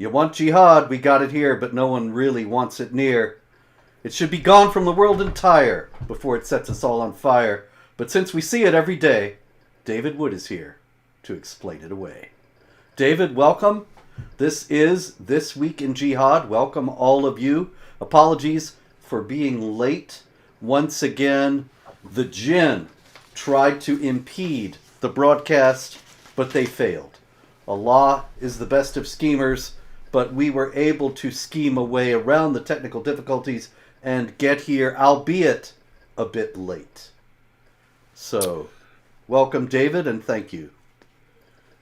You want jihad, we got it here, but no one really wants it near. It should be gone from the world entire before it sets us all on fire. But since we see it every day, David Wood is here to explain it away. David, welcome. This is This Week in Jihad. Welcome all of you. Apologies for being late. Once again, the Jinn tried to impede the broadcast, but they failed. Allah is the best of schemers, but we were able to scheme a way around the technical difficulties and get here, albeit a bit late. So, welcome, David, and thank you.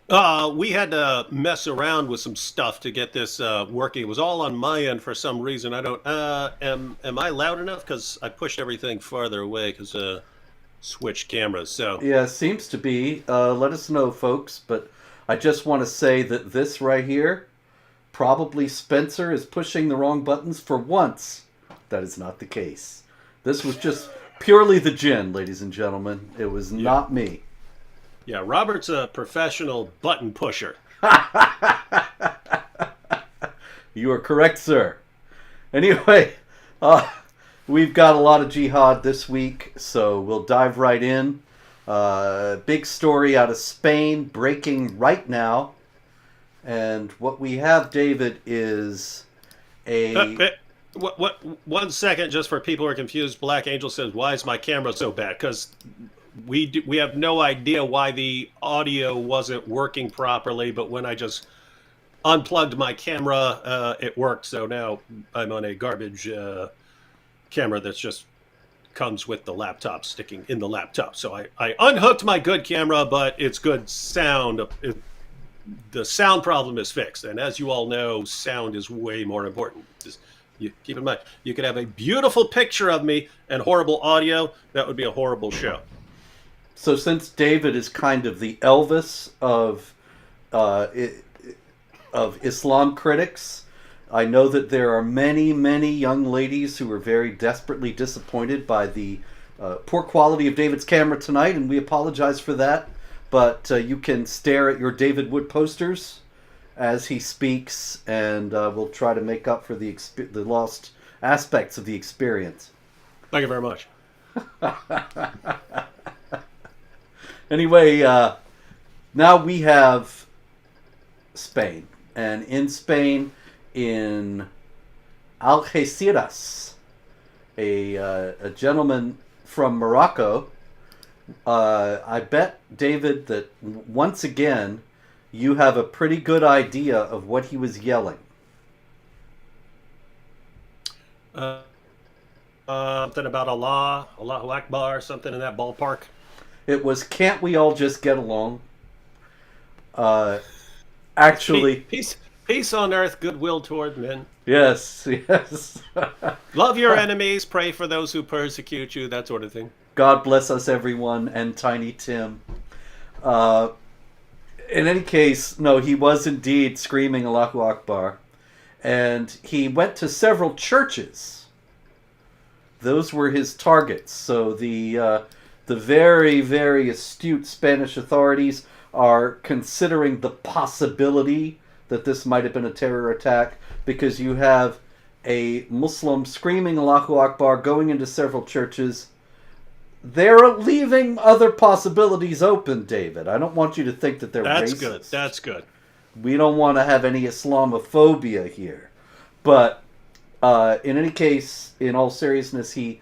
We had to mess around with some stuff to get this working. It was all on my end for some reason. I don't. Am I loud enough? Because I pushed everything farther away because switched cameras. So yeah, seems to be. Let us know, folks. But I just want to say that this right here, probably Spencer is pushing the wrong buttons for once. That is not the case. This was just purely the Jinn, ladies and gentlemen. It was not me. Yeah, Robert's a professional button pusher. You are correct, sir. Anyway, we've got a lot of jihad this week, so we'll dive right in. Big story out of Spain, breaking right now. And what we have, David, is a... What? 1 second, just for people who are confused. Black Angel says, "Why is my camera so bad?" Because we have no idea why the audio wasn't working properly. But when I just unplugged my camera, it worked. So now I'm on a garbage camera that's just comes with the laptop sticking in the laptop. So I unhooked my good camera, but it's good sound. The sound problem is fixed, and as you all know, sound is way more important. Just you keep in mind, you could have a beautiful picture of me and horrible audio. That would be a horrible show. So since David is kind of the Elvis of Islam critics, I know that there are many, many young ladies who are very desperately disappointed by the poor quality of David's camera tonight, and we apologize for that. But you can stare at your David Wood posters as he speaks, and we'll try to make up for the lost aspects of the experience. Thank you very much. Anyway, now we have Spain. And in Spain, in Algeciras, a gentleman from Morocco, I bet, David, that once again, you have a pretty good idea of what he was yelling. Something about Allah, Allahu Akbar, something in that ballpark. It was, "Can't we all just get along?" Actually... Peace on earth, goodwill toward men. Yes, yes. Love your enemies, pray for those who persecute you, that sort of thing. God bless us, everyone, and Tiny Tim. In any case, no, he was indeed screaming Allahu Akbar. And he went to several churches. Those were his targets. So the very, very astute Spanish authorities are considering the possibility that this might have been a terror attack, because you have a Muslim screaming Allahu Akbar, going into several churches. They're leaving other possibilities open, David. I don't want you to think that they're That's racist. good. That's good. We don't want to have any Islamophobia here. But in any case, in all seriousness, he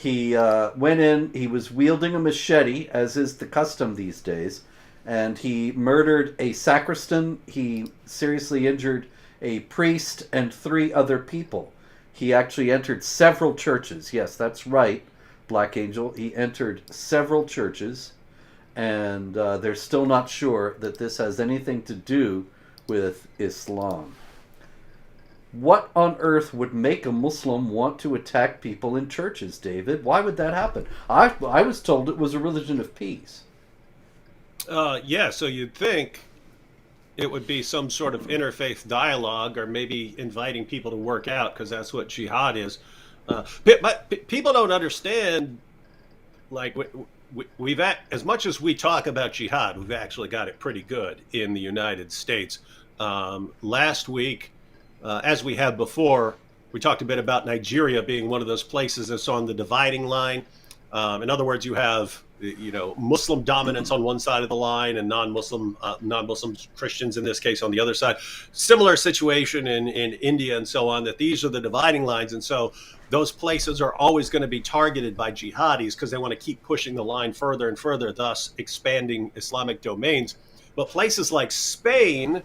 went in. He was wielding a machete, as is the custom these days, and he murdered a sacristan. He seriously injured a priest and 3 other people. He actually entered several churches. Yes, that's right, Black Angel. He entered several churches, and they're still not sure that this has anything to do with Islam. What on earth would make a Muslim want to attack people in churches, David? Why would that happen? I was told it was a religion of peace. Yeah, so you'd think it would be some sort of interfaith dialogue, or maybe inviting people to work out, because that's what jihad is. But people don't understand, like, we've as much as we talk about jihad, we've actually got it pretty good in the United States. Last week, as we have before, we talked a bit about Nigeria being one of those places that's on the dividing line. In other words, you have Muslim dominance on one side of the line and non-Muslim Christians in this case on the other side. Similar situation in India and so on, that these are the dividing lines. And so those places are always going to be targeted by jihadis because they want to keep pushing the line further and further, thus expanding Islamic domains. But places like Spain,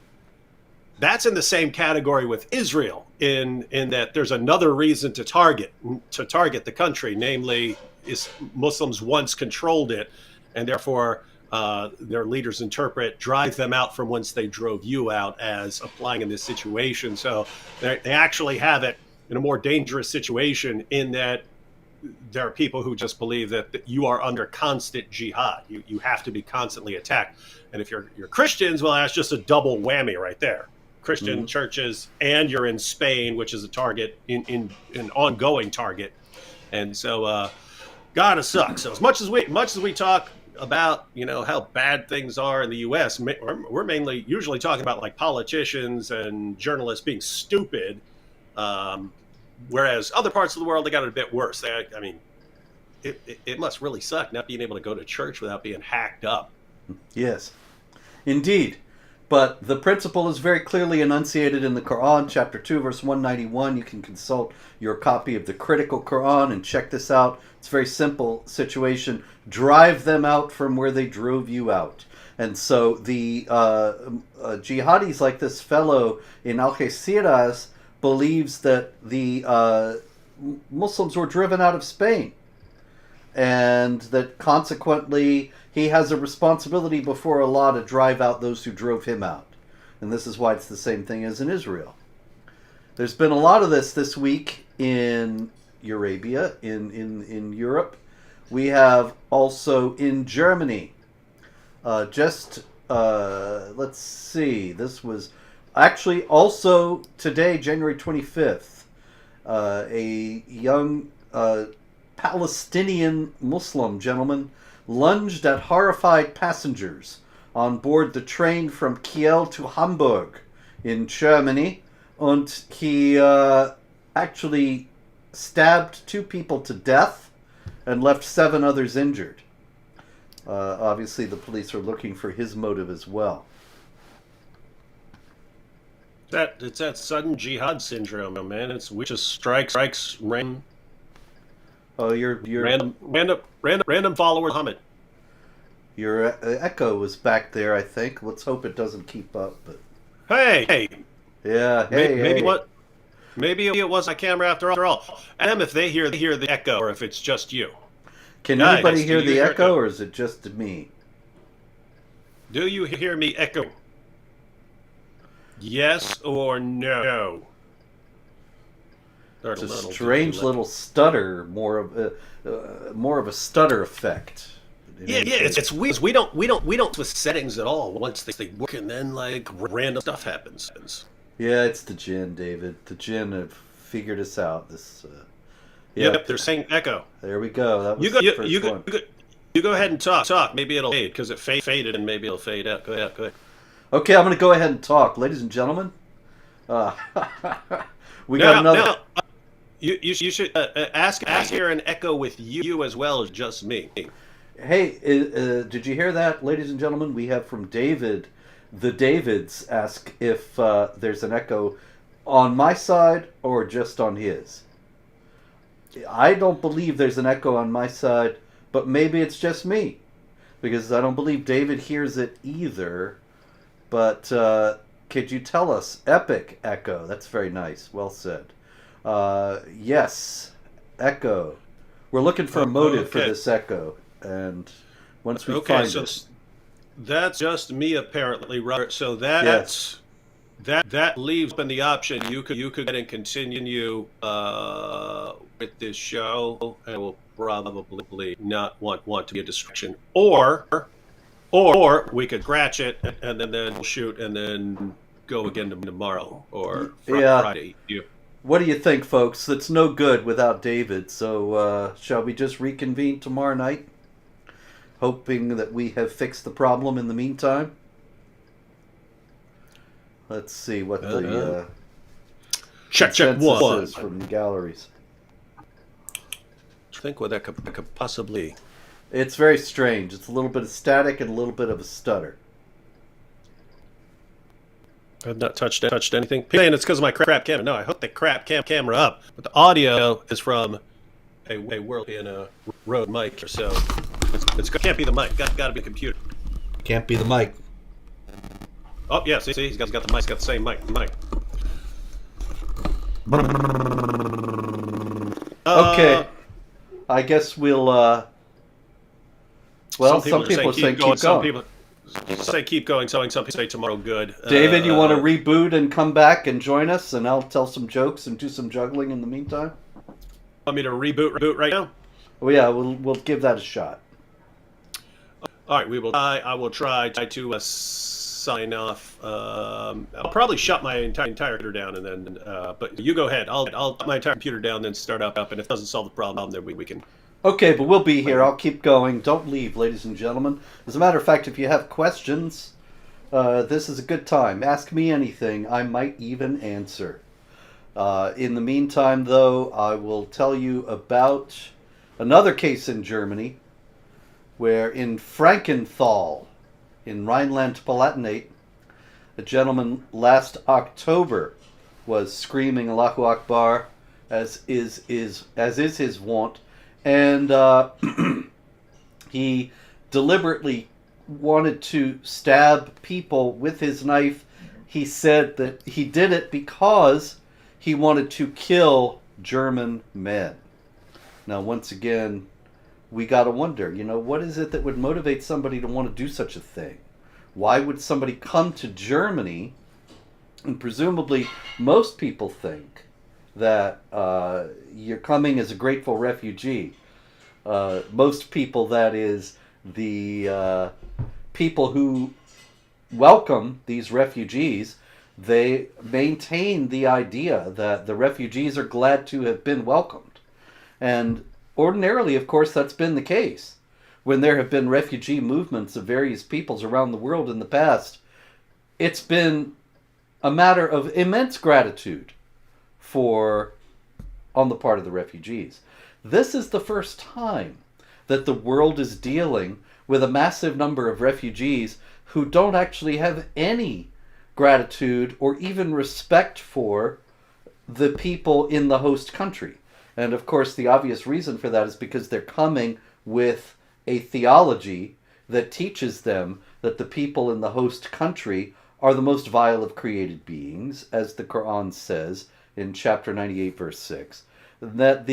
that's in the same category with Israel in that there's another reason to target the country, namely Muslims once controlled it, and therefore their leaders drive them out from whence they drove you out as applying in this situation. So they actually have it in a more dangerous situation in that there are people who just believe that you are under constant jihad. You have to be constantly attacked. And if you're Christians, well, that's just a double whammy right there. Christian churches, and you're in Spain, which is a target, in an ongoing target. And so gotta suck. So as much as we talk about how bad things are in the U.S., we're mainly usually talking about like politicians and journalists being stupid, whereas other parts of the world, they got it a bit worse. It must really suck not being able to go to church without being hacked up. Yes, indeed. But the principle is very clearly enunciated in the Quran, chapter 2, verse 191. You can consult your copy of the Critical Quran and check this out. It's a very simple situation. Drive them out from where they drove you out. And so the jihadis like this fellow in Algeciras believes that the Muslims were driven out of Spain. And that consequently he has a responsibility before Allah to drive out those who drove him out. And this is why it's the same thing as in Israel. There's been a lot of this week in Arabia, in Europe. We have also in Germany. Let's see, this was actually also today, January 25th, a young Palestinian Muslim gentleman lunged at horrified passengers on board the train from Kiel to Hamburg in Germany, and he actually stabbed 2 people to death and left 7 others injured. Obviously, the police are looking for his motive as well. It's that sudden jihad syndrome, man. It's which just strikes random. Oh, you're random follower Muhammad. Your echo was back there, I think. Let's hope it doesn't keep up. But hey, yeah, maybe it was my camera after all. And if they hear the echo, or if it's just you. Can anybody hear the echo, or is it just me? Do you hear me echo? Yes or no? It's a strange little stutter, more of a stutter effect. Yeah, it's weird. We don't with settings at all once they work, and then like random stuff happens. Yeah, it's the Jinn, David. The Jinn have figured us out. Yep, they're saying echo. There we go. That was the first one. You go ahead and talk. Maybe it'll fade because it faded, and maybe it'll fade out. Go ahead. Okay, I'm going to go ahead and talk, ladies and gentlemen. We got another. Now, you should ask here an echo with you as well as just me. Hey, did you hear that, ladies and gentlemen? We have from David. The Davids ask if there's an echo on my side or just on his. I don't believe there's an echo on my side, but maybe it's just me, because I don't believe David hears it either. But could you tell us? Epic echo. That's very nice. Well said. Yes, echo. We're looking for a motive for this echo, and once we find it. That's just me apparently, Robert. So that leaves open the option you could get and continue with this show, and will probably not want to be a distraction, or we could scratch it and then we'll shoot and then go again tomorrow or Friday. What do you think, folks? That's no good without David. So shall we just reconvene tomorrow night, hoping that we have fixed the problem in the meantime? Let's see what Check one. consensuses from the galleries. Think what that could possibly. It's very strange. It's a little bit of static and a little bit of a stutter. I've not touched anything. Saying it's because of my crap camera. No, I hooked the crap camera up, but the audio is from a world in a Rode mic, so it can't be the mic. Got to be the computer. Can't be the mic. Oh yeah, see, he's got the mic. He's got the same mic. Okay, I guess we'll. Well, some people say keep going. Some people say keep going. Some people say tomorrow good. David, you want to reboot and come back and join us, and I'll tell some jokes and do some juggling in the meantime? Want me to reboot right now? Oh yeah, we'll give that a shot. All right, we will. I will try to sign off. I'll probably shut my entire computer down, and then. But you go ahead. I'll shut my entire computer down, then start up, and if it doesn't solve the problem, then we can. Okay, but we'll be here. I'll keep going. Don't leave, ladies and gentlemen. As a matter of fact, if you have questions, this is a good time. Ask me anything. I might even answer. In the meantime, though, I will tell you about another case in Germany, where in Frankenthal, in Rhineland-Palatinate, a gentleman last October was screaming Allahu Akbar, as is his wont, and he deliberately wanted to stab people with his knife. He said that he did it because he wanted to kill German men. Now, once again, we got to wonder, what is it that would motivate somebody to want to do such a thing? Why would somebody come to Germany? And presumably, most people think that you're coming as a grateful refugee. Most people, that is, the people who welcome these refugees, they maintain the idea that the refugees are glad to have been welcomed. And ordinarily, of course, that's been the case. When there have been refugee movements of various peoples around the world in the past, it's been a matter of immense gratitude on the part of the refugees. This is the first time that the world is dealing with a massive number of refugees who don't actually have any gratitude or even respect for the people in the host country. And of course, the obvious reason for that is because they're coming with a theology that teaches them that the people in the host country are the most vile of created beings, as the Quran says in chapter 98, verse 6. That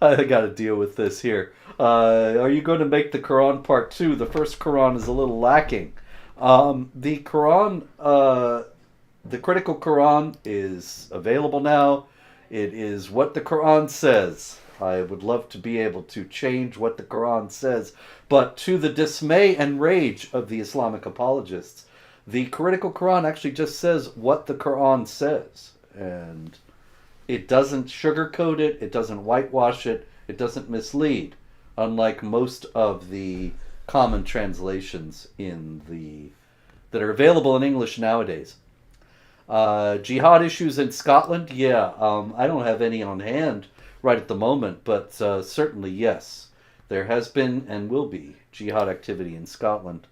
I got to deal with this here. Are you going to make the Quran part 2? The first Quran is a little lacking. The Quran, the critical Quran is available now. It is what the Quran says. I would love to be able to change what the Quran says, but to the dismay and rage of the Islamic apologists, the critical Quran actually just says what the Quran says. And it doesn't sugarcoat it, it doesn't whitewash it, it doesn't mislead, unlike most of the common translations that are available in English nowadays. Jihad issues in Scotland, yeah, I don't have any on hand right at the moment, but certainly yes, there has been and will be jihad activity in Scotland.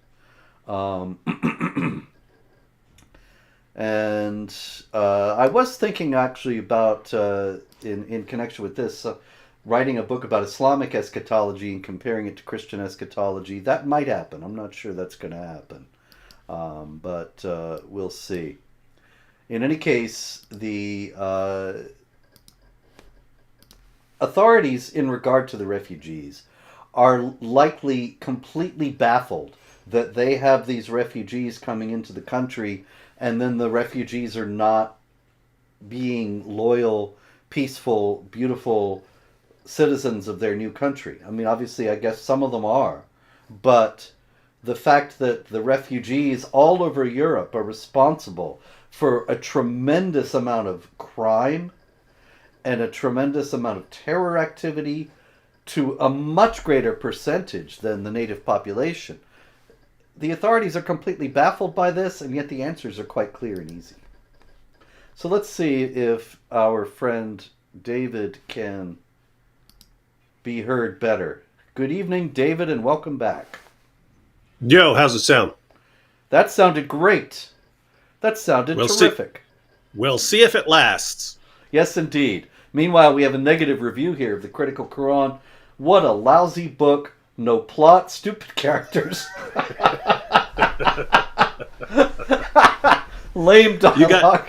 And I was thinking actually about, in connection with this, writing a book about Islamic eschatology and comparing it to Christian eschatology. That might happen. I'm not sure that's going to happen. But we'll see. In any case, the authorities in regard to the refugees are likely completely baffled that they have these refugees coming into the country, and then the refugees are not being loyal, peaceful, beautiful citizens of their new country. I mean, obviously, I guess some of them are, but the fact that the refugees all over Europe are responsible for a tremendous amount of crime and a tremendous amount of terror activity to a much greater percentage than the native population. the authorities are completely baffled by this, and yet the answers are quite clear and easy. So let's see if our friend David can be heard better. Good evening, David, and welcome back. Yo, how's it sound? That sounded great. That sounded terrific. We'll see if it lasts. Yes, indeed. Meanwhile, we have a negative review here of the Critical Quran. What a lousy book. No plot, stupid characters. Lame dialogue.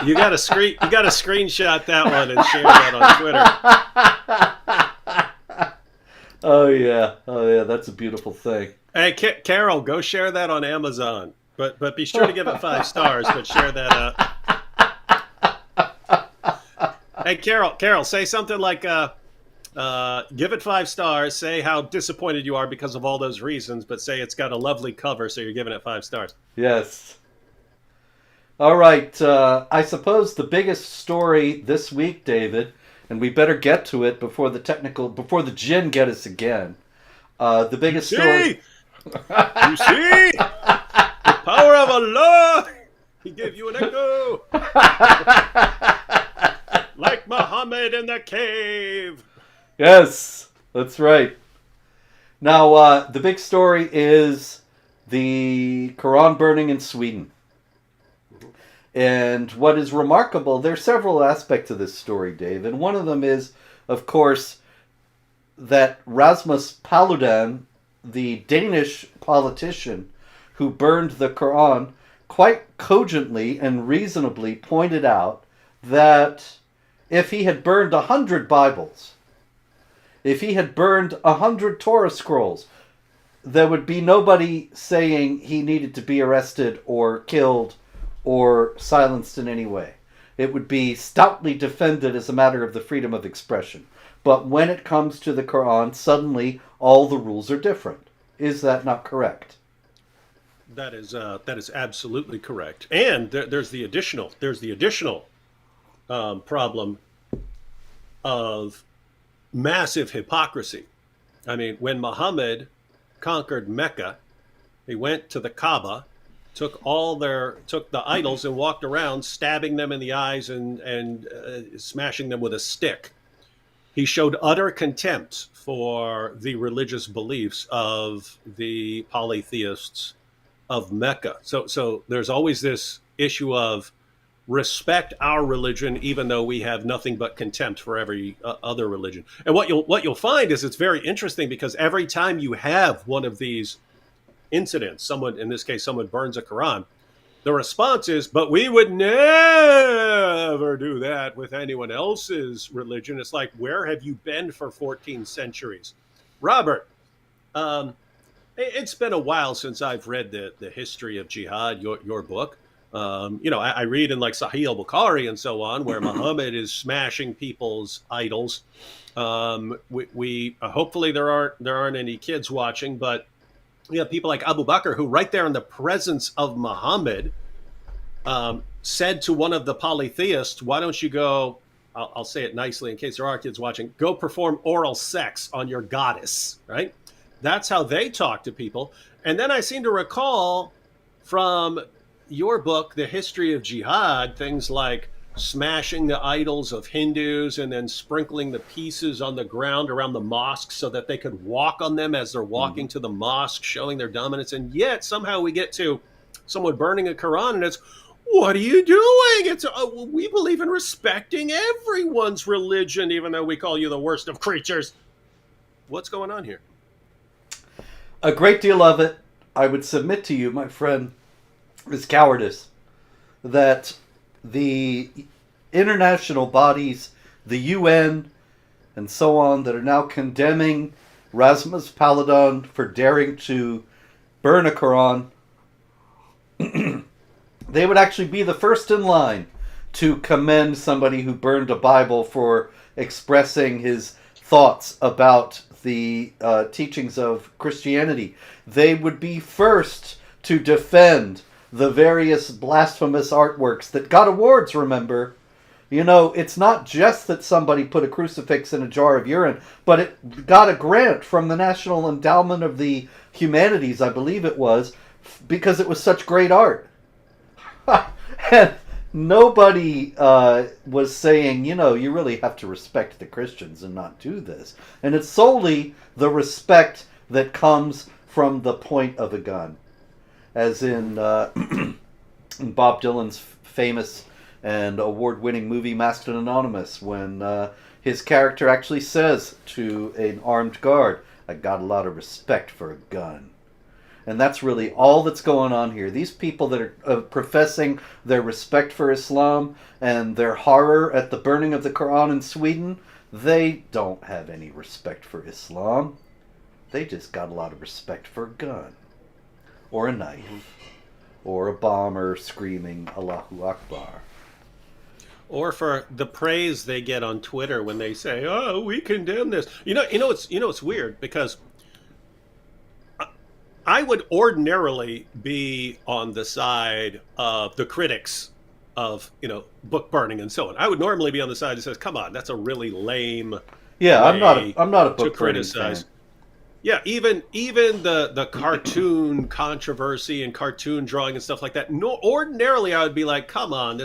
You got to screenshot that one and share that on Twitter. Oh yeah, that's a beautiful thing. Hey, Carol, go share that on Amazon. But be sure to give it 5 stars. But share that. Hey, Carol, say something like, give it 5 stars. Say how disappointed you are because of all those reasons, but say it's got a lovely cover, so you're giving it 5 stars. Yes. All right. I suppose the biggest story this week, David, and we better get to it before the djinn get us again. The biggest story. You see? The power of Allah! He gave you an echo! Like Muhammad in the cave! Yes, that's right. Now, the big story is the Quran burning in Sweden. And what is remarkable, there are several aspects of this story, Dave, and one of them is, of course, that Rasmus Paludan, the Danish politician who burned the Quran, quite cogently and reasonably pointed out that if he had burned 100 Bibles, if he had burned 100 Torah scrolls, there would be nobody saying he needed to be arrested or killed or silenced in any way. It would be stoutly defended as a matter of the freedom of expression. But when it comes to the Quran, suddenly all the rules are different. Is that not correct? That is absolutely correct. And there's the additional problem of massive hypocrisy. I mean, when Muhammad conquered Mecca, he went to the Kaaba, took the idols and walked around stabbing them in the eyes and smashing them with a stick. He showed utter contempt for the religious beliefs of the polytheists of Mecca. So there's always this issue of respect our religion, even though we have nothing but contempt for every other religion. And what you'll find is it's very interesting, because every time you have one of these incidents, someone burns a Quran, the response is, but we would never do that with anyone else's religion. It's like, where have you been for 14 centuries? Robert, it's been a while since I've read the history of Jihad, your book. I read in like Sahih al-Bukhari and so on, where Muhammad is smashing people's idols. We hopefully there aren't any kids watching, but we have people like Abu Bakr, who right there in the presence of Muhammad said to one of the polytheists, why don't you go, I'll say it nicely in case there are kids watching, go perform oral sex on your goddess, right? That's how they talk to people. And then I seem to recall from your book, The History of Jihad, things like smashing the idols of Hindus and then sprinkling the pieces on the ground around the mosque so that they could walk on them as they're walking to the mosque, showing their dominance. And yet somehow we get to someone burning a Quran and it's, what are you doing? It's we believe in respecting everyone's religion, even though we call you the worst of creatures. What's going on here? A great deal of it, I would submit to you, my friend, is cowardice. That the international bodies, the UN, and so on, that are now condemning Rasmus Paludan for daring to burn a Quran, they would actually be the first in line to commend somebody who burned a Bible for expressing his thoughts about the teachings of Christianity. They would be first to defend the various blasphemous artworks that got awards, remember. You know, it's not just that somebody put a crucifix in a jar of urine, but it got a grant from the National Endowment of the Humanities, I believe it was, because it was such great art. And nobody was saying, you know, you really have to respect the Christians and not do this. And it's solely the respect that comes from the point of a gun. As in in Bob Dylan's famous and award-winning movie Masked and Anonymous, when his character actually says to an armed guard, "I got a lot of respect for a gun." And that's really all that's going on here. These people that are professing their respect for Islam and their horror at the burning of the Quran in Sweden, they don't have any respect for Islam. They just got a lot of respect for a gun. Or a knife. Or a bomber screaming Allahu Akbar. Or for the praise they get on Twitter when they say, "Oh, we condemn this." It's weird because I would ordinarily be on the side of the critics of, book burning and so on. I would normally be on the side that says, "Come on, that's a really lame Yeah, way I'm not a book to burning criticize." fan. Yeah, even the cartoon controversy and cartoon drawing and stuff like that. No, ordinarily I would be like, "Come on,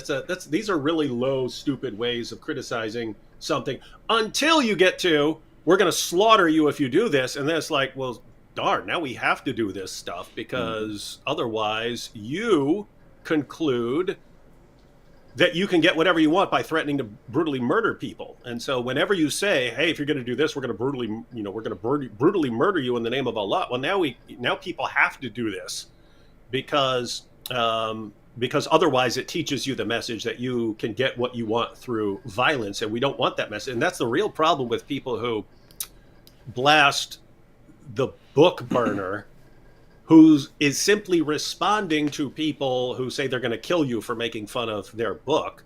these are really low, stupid ways of criticizing something." Until you get to, "We're going to slaughter you if you do this," and then it's like, well, darn, now we have to do this stuff because otherwise you conclude that you can get whatever you want by threatening to brutally murder people. And so whenever you say, "Hey, if you're going to do this, we're going to brutally murder you in the name of Allah," well, now people have to do this because otherwise it teaches you the message that you can get what you want through violence, and we don't want that message. And that's the real problem with people who blast the book burner, who is simply responding to people who say they're going to kill you for making fun of their book.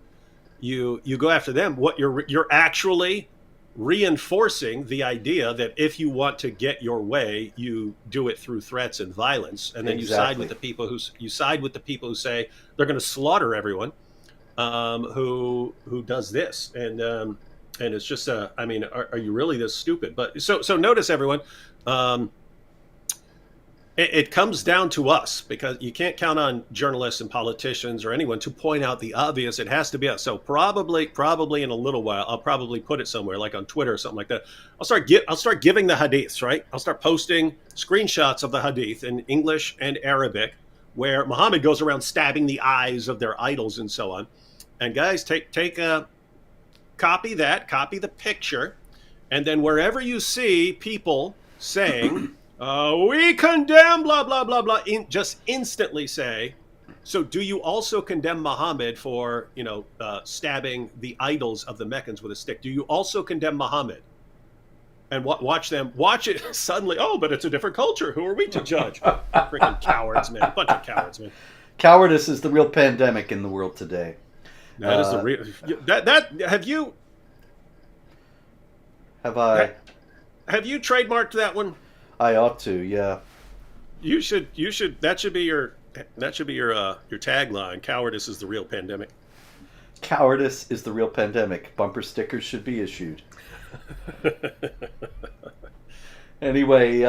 You go after them. What you're actually reinforcing the idea that if you want to get your way, you do it through threats and violence, and then you side with the people who say they're going to slaughter everyone who does this. And it's just are you really this stupid? But so notice, everyone. It comes down to us, because you can't count on journalists and politicians or anyone to point out the obvious. It has to be us. So probably in a little while, I'll probably put it somewhere like on Twitter or something like that. I'll start giving the hadiths, right? I'll start posting screenshots of the hadith in English and Arabic, where Muhammad goes around stabbing the eyes of their idols and so on. And guys, take a copy the picture, and then wherever you see people saying, "We condemn blah, blah, blah, blah," just instantly say, "So do you also condemn Muhammad for, stabbing the idols of the Meccans with a stick? Do you also condemn Muhammad?" And watch it suddenly. "Oh, but it's a different culture. Who are we to judge?" Freaking cowards, man. Bunch of cowards, man. Cowardice is the real pandemic in the world today. That is the real. Have you trademarked that one? I ought to, yeah. You should. That should be your tagline. Cowardice is the real pandemic. Cowardice is the real pandemic. Bumper stickers should be issued. Anyway,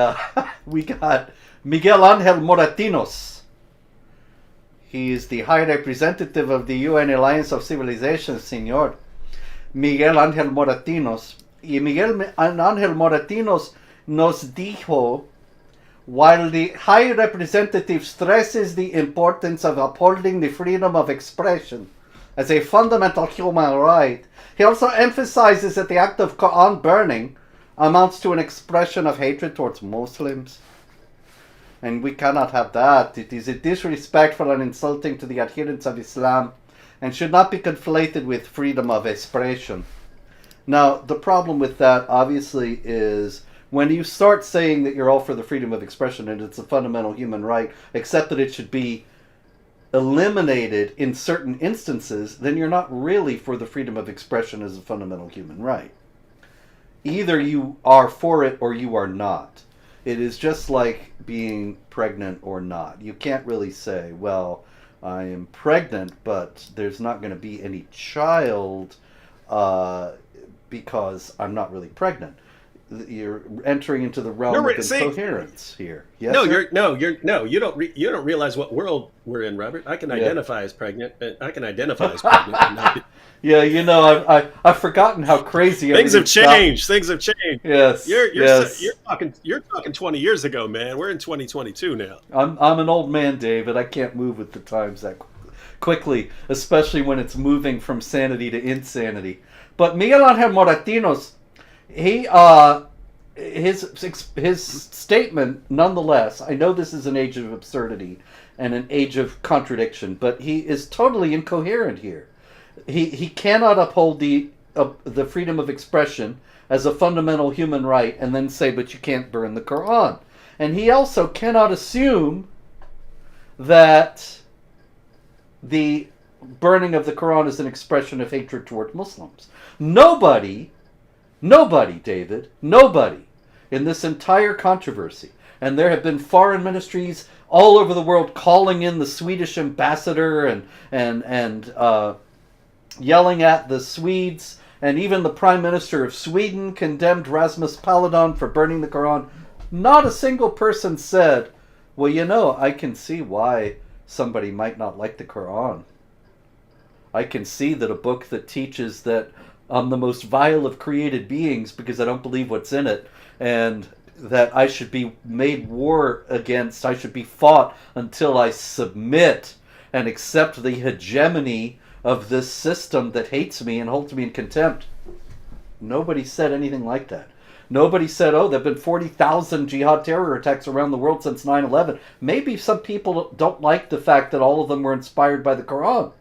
we got Miguel Ángel Moratinos. He is the High Representative of the UN Alliance of Civilizations, Senor. Miguel Ángel Moratinos. Y Miguel Ángel Moratinos nos dijo, while the High Representative stresses the importance of upholding the freedom of expression as a fundamental human right, he also emphasizes that the act of Quran burning amounts to an expression of hatred towards Muslims. And we cannot have that. It is disrespectful and insulting to the adherents of Islam and should not be conflated with freedom of expression. Now, the problem with that, obviously, is when you start saying that you're all for the freedom of expression and it's a fundamental human right, except that it should be eliminated in certain instances, then you're not really for the freedom of expression as a fundamental human right. Either you are for it or you are not. It is just like being pregnant or not. You can't really say, well, I am pregnant, but there's not going to be any child because I'm not really pregnant. You're entering into the realm You're of see- incoherence here. Yes, No, sir? you don't realize what world we're in, Robert. I can identify as pregnant. I can identify as pregnant. and not be- Yeah, you know, I've forgotten how crazy Things have everything's gotten. changed. Things have changed. Yes, yes. You're talking 20 years ago, man. We're in 2022 now. I'm an old man, David. I can't move with the times that quickly, especially when it's moving from sanity to insanity. But Miguel Angel Moratinos, he his statement, nonetheless. I know this is an age of absurdity and an age of contradiction, but he is totally incoherent here. He cannot uphold the freedom of expression as a fundamental human right and then say, but you can't burn the Quran. And he also cannot assume that the burning of the Quran is an expression of hatred toward Muslims. Nobody, David, nobody in this entire controversy, and there have been foreign ministries all over the world calling in the Swedish ambassador and yelling at the Swedes, and even the Prime Minister of Sweden condemned Rasmus Paludan for burning the Quran. Not a single person said, well, you know, I can see why somebody might not like the Quran. I can see that a book that teaches that I'm the most vile of created beings because I don't believe what's in it, and that I should be made war against, I should be fought until I submit and accept the hegemony of this system that hates me and holds me in contempt. Nobody said anything like that. Nobody said, oh, there have been 40,000 jihad terror attacks around the world since 9/11. Maybe some people don't like the fact that all of them were inspired by the Quran.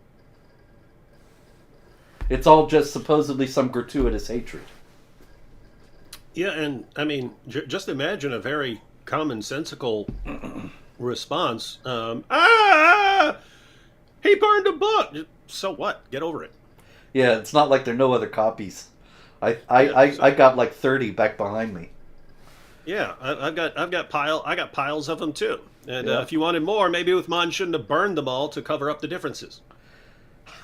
It's all just supposedly some gratuitous hatred. Yeah, and I mean, just imagine a very commonsensical response. He burned a book. So what? Get over it. Yeah, it's not like there are no other copies. I got like 30 back behind me. Yeah, I got piles of them too. And Yeah. if you wanted more, maybe Uthman shouldn't have burned them all to cover up the differences.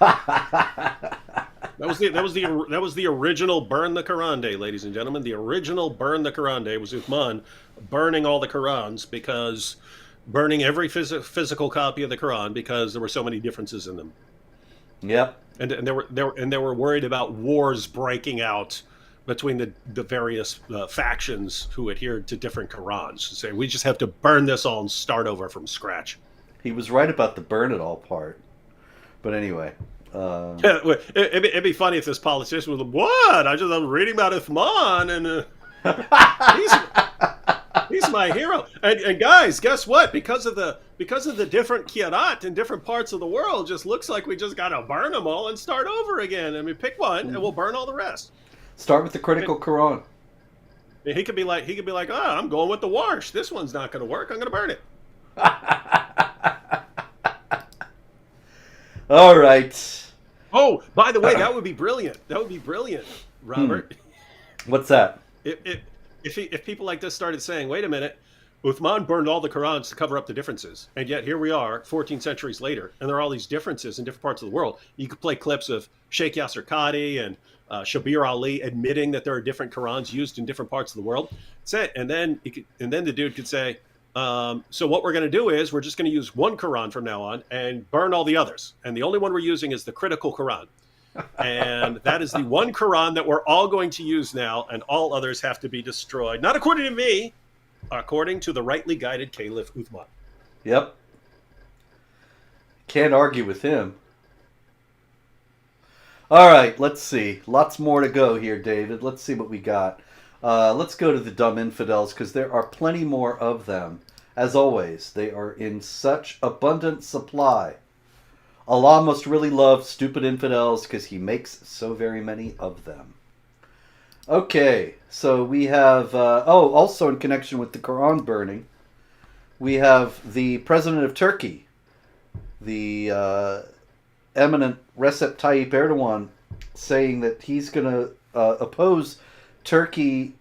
That was the original burn the Quran day, ladies and gentlemen. The original burn the Quran day was Uthman burning all the Qurans, because burning every physical copy of the Quran because there were so many differences in them. Yep. And they were worried about wars breaking out between the various factions who adhered to different Qurans. Saying we just have to burn this all and start over from scratch. He was right about the burn it all part. But anyway. It'd be funny if this politician was like, what? I was reading about Uthman and he's my hero. And guys, guess what? Because of the different kirat in different parts of the world, just looks like we just gotta burn them all and start over again. I mean, pick one and we'll burn all the rest. Start with the critical Quran. He could be like, I'm going with the Warsh. This one's not going to work. I'm going to burn it. All right. Oh, by the way, that would be brilliant. That would be brilliant, Robert. What's that? If people like this started saying, wait a minute, Uthman burned all the Qurans to cover up the differences, and yet here we are 14 centuries later, and there are all these differences in different parts of the world. You could play clips of Sheikh Yasser Qadi and Shabir Ali admitting that there are different Qurans used in different parts of the world. That's it. And then the dude could say, so what we're going to do is we're just going to use one Quran from now on and burn all the others. And the only one we're using is the critical Quran. And that is the one Quran that we're all going to use now, and all others have to be destroyed. Not according to me, according to the rightly guided Caliph Uthman. Yep. Can't argue with him. All right, let's see. Lots more to go here, David. Let's see what we got. Let's go to the dumb infidels, because there are plenty more of them. As always, they are in such abundant supply. Allah must really love stupid infidels because he makes so very many of them. Okay, so we have... also in connection with the Quran burning, we have the president of Turkey, the eminent Recep Tayyip Erdogan, saying that he's going to oppose Turkey.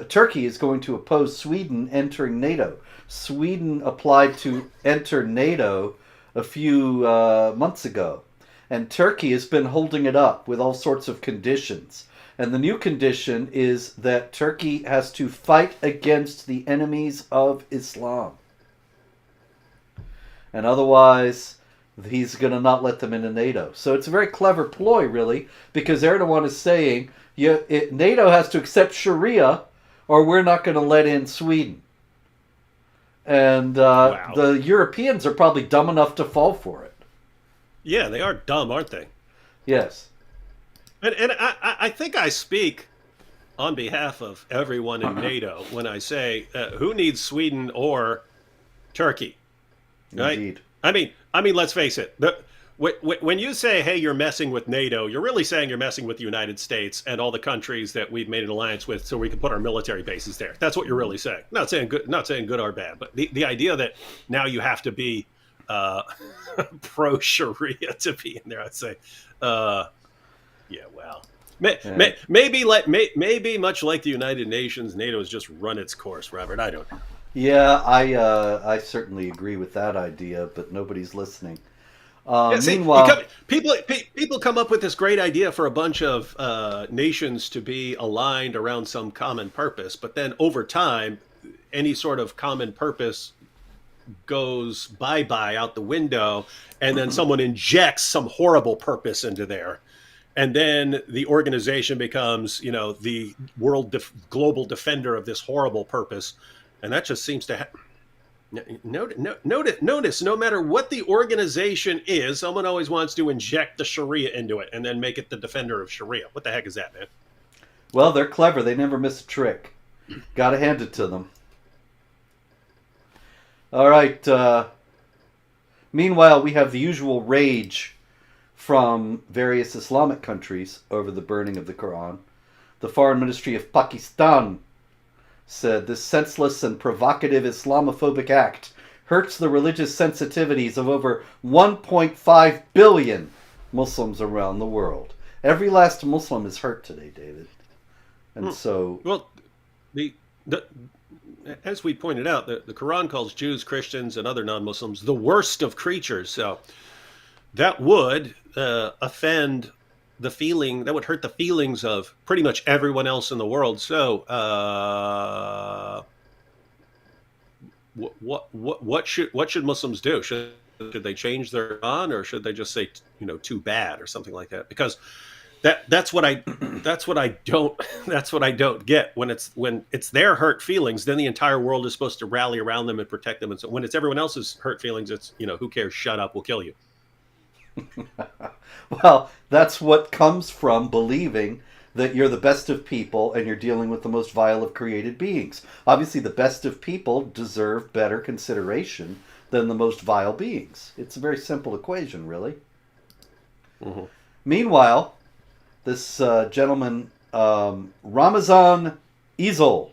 Turkey is going to oppose Sweden entering NATO. Sweden applied to enter NATO a few months ago, And Turkey has been holding it up with all sorts of conditions. And the new condition is that Turkey has to fight against the enemies of Islam. And otherwise, he's going to not let them into NATO. So it's a very clever ploy, really, because Erdogan is saying NATO has to accept Sharia or we're not going to let in Sweden. And Wow. the Europeans are probably dumb enough to fall for it. Yeah, they are dumb, aren't they? Yes. And I think I speak on behalf of everyone in NATO when I say, who needs Sweden or Turkey? Right? Indeed. I mean, let's face it. When you say, "Hey, you're messing with NATO," you're really saying you're messing with the United States and all the countries that we've made an alliance with, so we can put our military bases there. That's what you're really saying. Not saying good or bad, but the idea that now you have to be pro Sharia to be in there, I'd say, yeah, well, maybe much like the United Nations, NATO has just run its course, Robert. I don't know. Yeah, I certainly agree with that idea, but nobody's listening. Yeah, see, Meanwhile, people come up with this great idea for a bunch of nations to be aligned around some common purpose, but then over time, any sort of common purpose goes bye-bye out the window, and then someone injects some horrible purpose into there. And then the organization becomes, the global defender of this horrible purpose. And that just seems to happen. Notice, no matter what the organization is, someone always wants to inject the Sharia into it and then make it the defender of Sharia. What the heck is that, man? well, they're clever. They never miss a trick. Got to hand it to them. All right. Meanwhile, we have the usual rage from various Islamic countries over the burning of the Quran. The Foreign Ministry of Pakistan said this senseless and provocative Islamophobic act hurts the religious sensitivities of over 1.5 billion Muslims around the world. Every last Muslim is hurt today, David. And so... Well, as we pointed out, the Quran calls Jews, Christians, and other non-Muslims the worst of creatures. So that would offend the feeling, that would hurt the feelings of pretty much everyone else in the world. So what should Muslims do? Should they change their Quran, or should they just say, too bad or something like that? Because that's what I don't get. When it's their hurt feelings, then the entire world is supposed to rally around them and protect them. And so when it's everyone else's hurt feelings, it's, who cares? Shut up, we'll kill you. Well, that's what comes from believing that you're the best of people and you're dealing with the most vile of created beings. Obviously, the best of people deserve better consideration than the most vile beings. It's a very simple equation, really. Mm-hmm. Meanwhile, this gentleman, Ramazan Izol.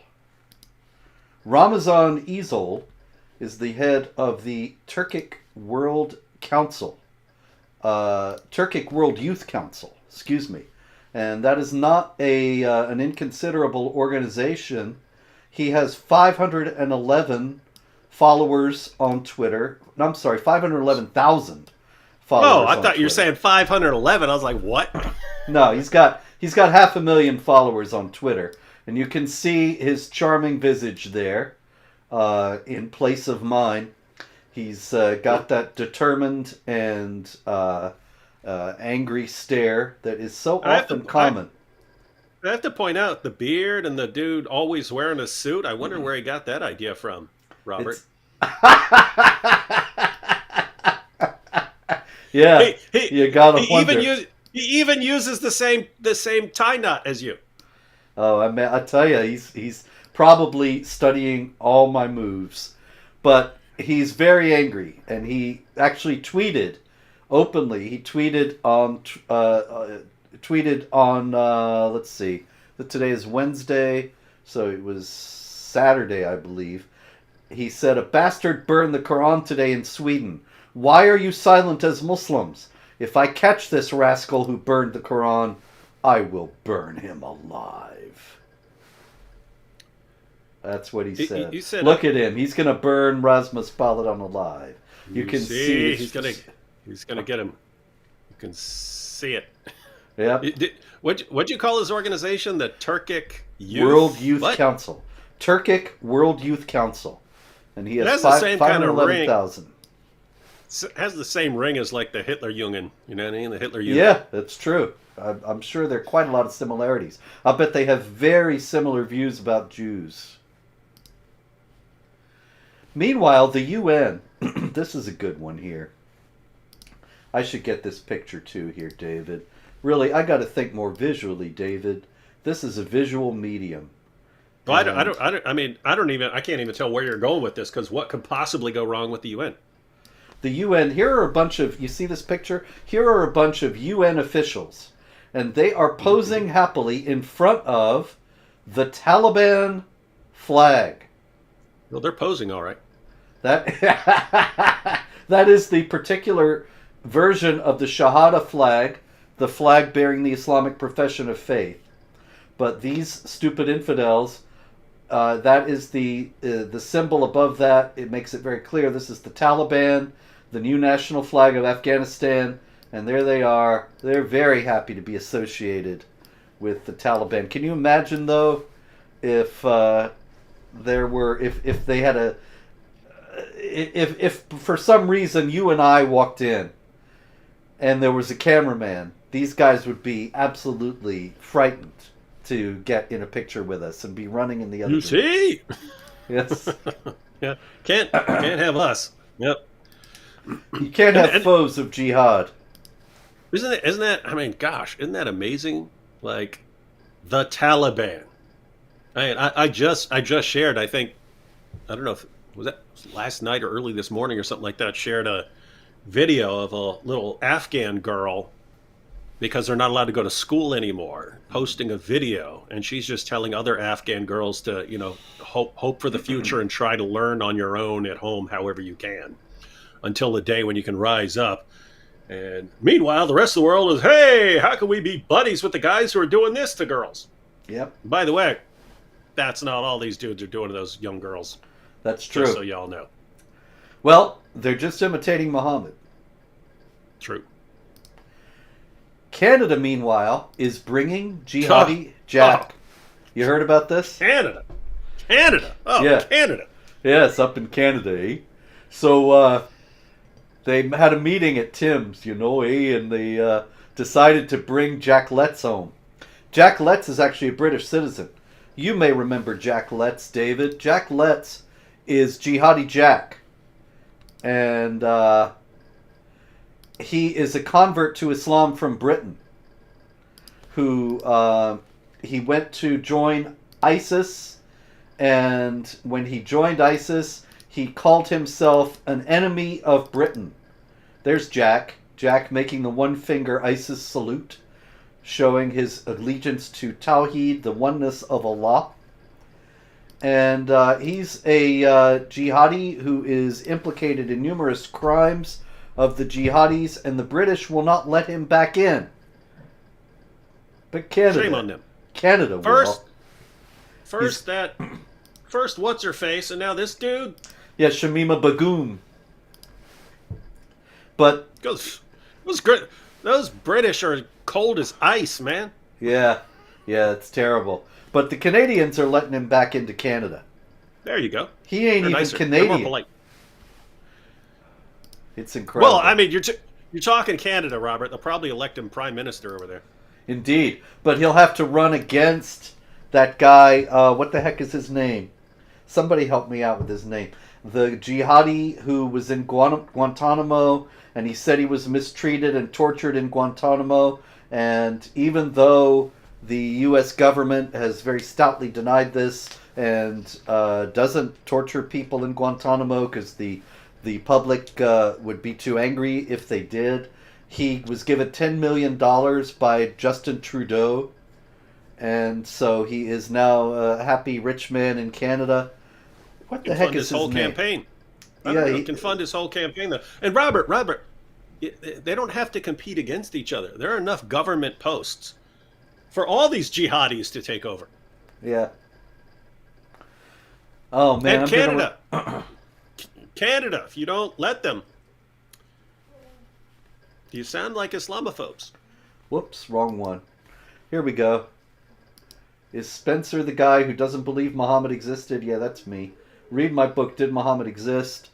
Ramazan Izol is the head of the Turkic World Council. Turkic World Youth Council, excuse me. And that is not an inconsiderable organization. He has 511 followers on Twitter. No, I'm sorry, 511,000 followers. Oh, I on thought you were Twitter. saying 511. I was like, what? No, he's got 500,000 followers on Twitter, and you can see his charming visage there, in place of mine. He's got that determined and angry stare that is so often common. I have to point out the beard and the dude always wearing a suit. I wonder where he got that idea from, Robert. Yeah, you gotta wonder. He even uses the same tie knot as you. Oh, I tell you, he's probably studying all my moves, but he's very angry, and he actually tweeted openly. He tweeted on let's see, today is Wednesday, so it was Saturday, I believe. He said, "A bastard burned the Quran today in Sweden. Why are you silent as Muslims? If I catch this rascal who burned the Quran, I will burn him alive." That's what he said. You said, look at him. He's going to burn Rasmus Paludan alive. You can see he's gonna get him. can see it. Yep. What'd you call his organization? The Turkic Youth? World Youth Council. Turkic World Youth Council. And he has 511,000. Has the same ring as like the Hitler Jungen. You know what I mean? The Hitler Youth. Yeah, that's true. I'm sure there are quite a lot of similarities. I'll bet they have very similar views about Jews. Meanwhile, the UN, this is a good one here. I should get this picture too here, David. Really, I got to think more visually, David. This is a visual medium. Well, I can't even tell where you're going with this, because what could possibly go wrong with the UN? The UN, here are a bunch of, you see this picture? Here are a bunch of UN officials, and they are posing happily in front of the Taliban flag. Well, they're posing all right. That is the particular version of the Shahada flag, the flag bearing the Islamic profession of faith. But these stupid infidels, that is the symbol above that. It makes it very clear this is the Taliban, the new national flag of Afghanistan, and there they are. They're very happy to be associated with the Taliban. Can you imagine, though, if they had a, if for some reason you and I walked in and there was a cameraman, these guys would be absolutely frightened to get in a picture with us and be running in the other direction. See? Yes. Yeah. Can't have us. Yep. You can't have foes of jihad. Isn't that, I mean, gosh, isn't that amazing? Like, the Taliban. I just shared, I think, I don't know if, was that last night or early this morning or something like that, shared a video of a little Afghan girl, because they're not allowed to go to school anymore, posting a video, and she's just telling other Afghan girls to, hope for the future and try to learn on your own at home however you can, until the day when you can rise up. And meanwhile, the rest of the world is, hey, how can we be buddies with the guys who are doing this to girls? Yep. By the way, that's not all these dudes are doing to those young girls. That's true. Just so y'all know. Well, they're just imitating Muhammad. True. Canada, meanwhile, is bringing Jihadi Jack. You heard about this? Canada. Oh, yeah. Canada. Yeah, it's up in Canada, eh? So, they had a meeting at Tim's, and they decided to bring Jack Letts home. Jack Letts is actually a British citizen. You may remember Jack Letts, David. Jack Letts is Jihadi Jack. And he is a convert to Islam from Britain, who he went to join ISIS, and when he joined ISIS, he called himself an enemy of Britain. There's Jack making the one-finger ISIS salute, showing his allegiance to Tawheed, the oneness of Allah. And he's a jihadi who is implicated in numerous crimes of the jihadis, and the British will not let him back in. But Canada, shame on them. Canada will. First, what's her face, and now this dude. Yeah, Shamima Begum. But those British are cold as ice, man. Yeah, it's terrible. But the Canadians are letting him back into Canada. There you go. He ain't even nicer. Canadian. They're more polite. It's incredible. Well, I mean, you're talking Canada, Robert. They'll probably elect him prime minister over there. Indeed. But he'll have to run against that guy. What the heck is his name? Somebody help me out with his name. The jihadi who was in Guantanamo, and he said he was mistreated and tortured in Guantanamo. And even though the U.S. government has very stoutly denied this and doesn't torture people in Guantanamo because the public would be too angry if they did, he was given $10 million by Justin Trudeau. And so he is now a happy rich man in Canada. What the heck is his name? Campaign. He can fund his whole campaign, though. And Robert, they don't have to compete against each other. There are enough government posts for all these jihadis to take over. Yeah. Oh, man. And Canada. Canada, if you don't let them. You sound like Islamophobes. Whoops, wrong one. Here we go. Is Spencer the guy who doesn't believe Muhammad existed? Yeah, that's me. Read my book, Did Muhammad Exist?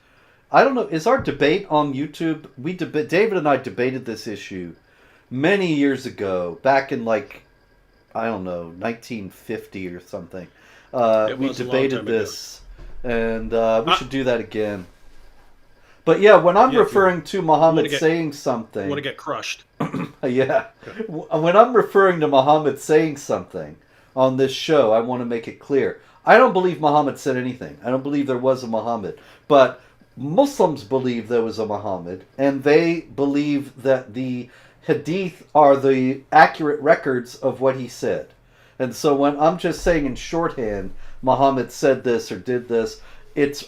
I don't know. Is our debate on YouTube? David and I debated this issue many years ago, back in like, I don't know, 1950 or something. We debated this, and we should do that again. But yeah, when I'm referring to Muhammad saying something... You want to get crushed. Yeah. Okay. When I'm referring to Muhammad saying something on this show, I want to make it clear. I don't believe Muhammad said anything. I don't believe there was a Muhammad. But Muslims believe there was a Muhammad, and they believe that the Hadith are the accurate records of what he said. And so when I'm just saying in shorthand, Muhammad said this or did this,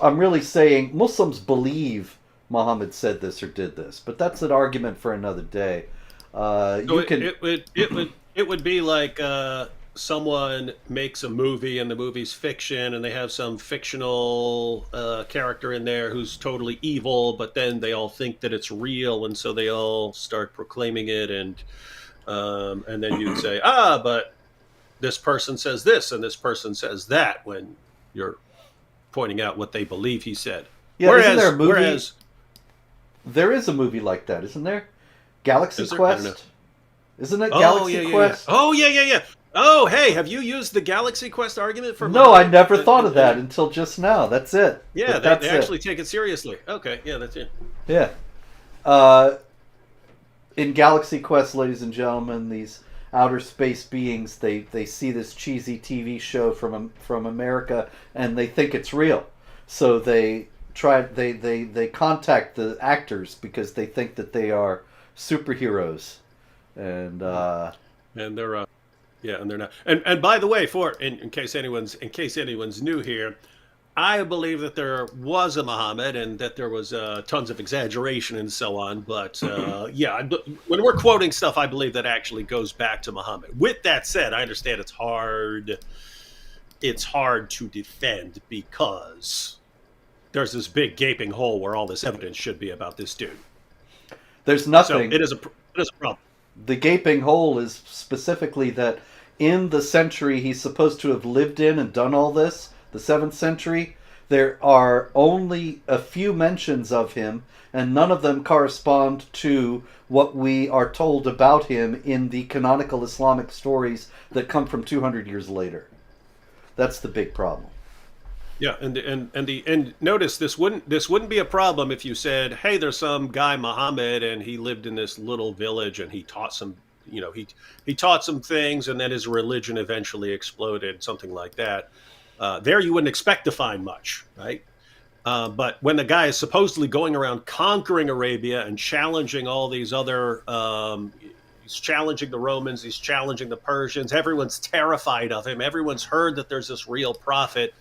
I'm really saying Muslims believe Muhammad said this or did this. But that's an argument for another day. It would be like someone makes a movie and the movie's fiction and they have some fictional character in there who's totally evil, but then they all think that it's real, and so they all start proclaiming it, and then you'd say, but this person says this and this person says that, when you're pointing out what they believe he said. Yeah, isn't there a movie? There is a movie like that, isn't there? Galaxy Quest? Isn't it Galaxy Quest? Yeah. Oh, yeah. Oh, hey, have you used the Galaxy Quest argument for... No, I never thought of that until just now. That's it. Yeah, they actually take it seriously. Okay, yeah, that's it. Yeah. In Galaxy Quest, ladies and gentlemen, these outer space beings, they see this cheesy TV show from America, and they think it's real. So they contact the actors because they think that they are superheroes. And they're not. And by the way, in case anyone's new here, I believe that there was a Muhammad and that there was tons of exaggeration and so on. But when we're quoting stuff, I believe that actually goes back to Muhammad. With that said, I understand it's hard to defend because there's this big gaping hole where all this evidence should be about this dude. There's nothing. So it is a problem. The gaping hole is specifically that in the century he's supposed to have lived in and done all this, the 7th century, there are only a few mentions of him, and none of them correspond to what we are told about him in the canonical Islamic stories that come from 200 years later. That's the big problem. Yeah, and notice this wouldn't be a problem if you said, hey, there's some guy Muhammad and he lived in this little village and he taught some, he taught some things and then his religion eventually exploded, something like that. There you wouldn't expect to find much, right? But when the guy is supposedly going around conquering Arabia and challenging all these other, he's challenging the Romans, he's challenging the Persians, everyone's terrified of him, everyone's heard that there's this real prophet.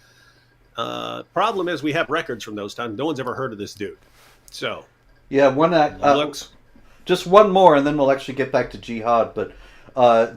Problem is, we have records from those times. No one's ever heard of this dude. So, yeah, just one more, and then we'll actually get back to Jihad. But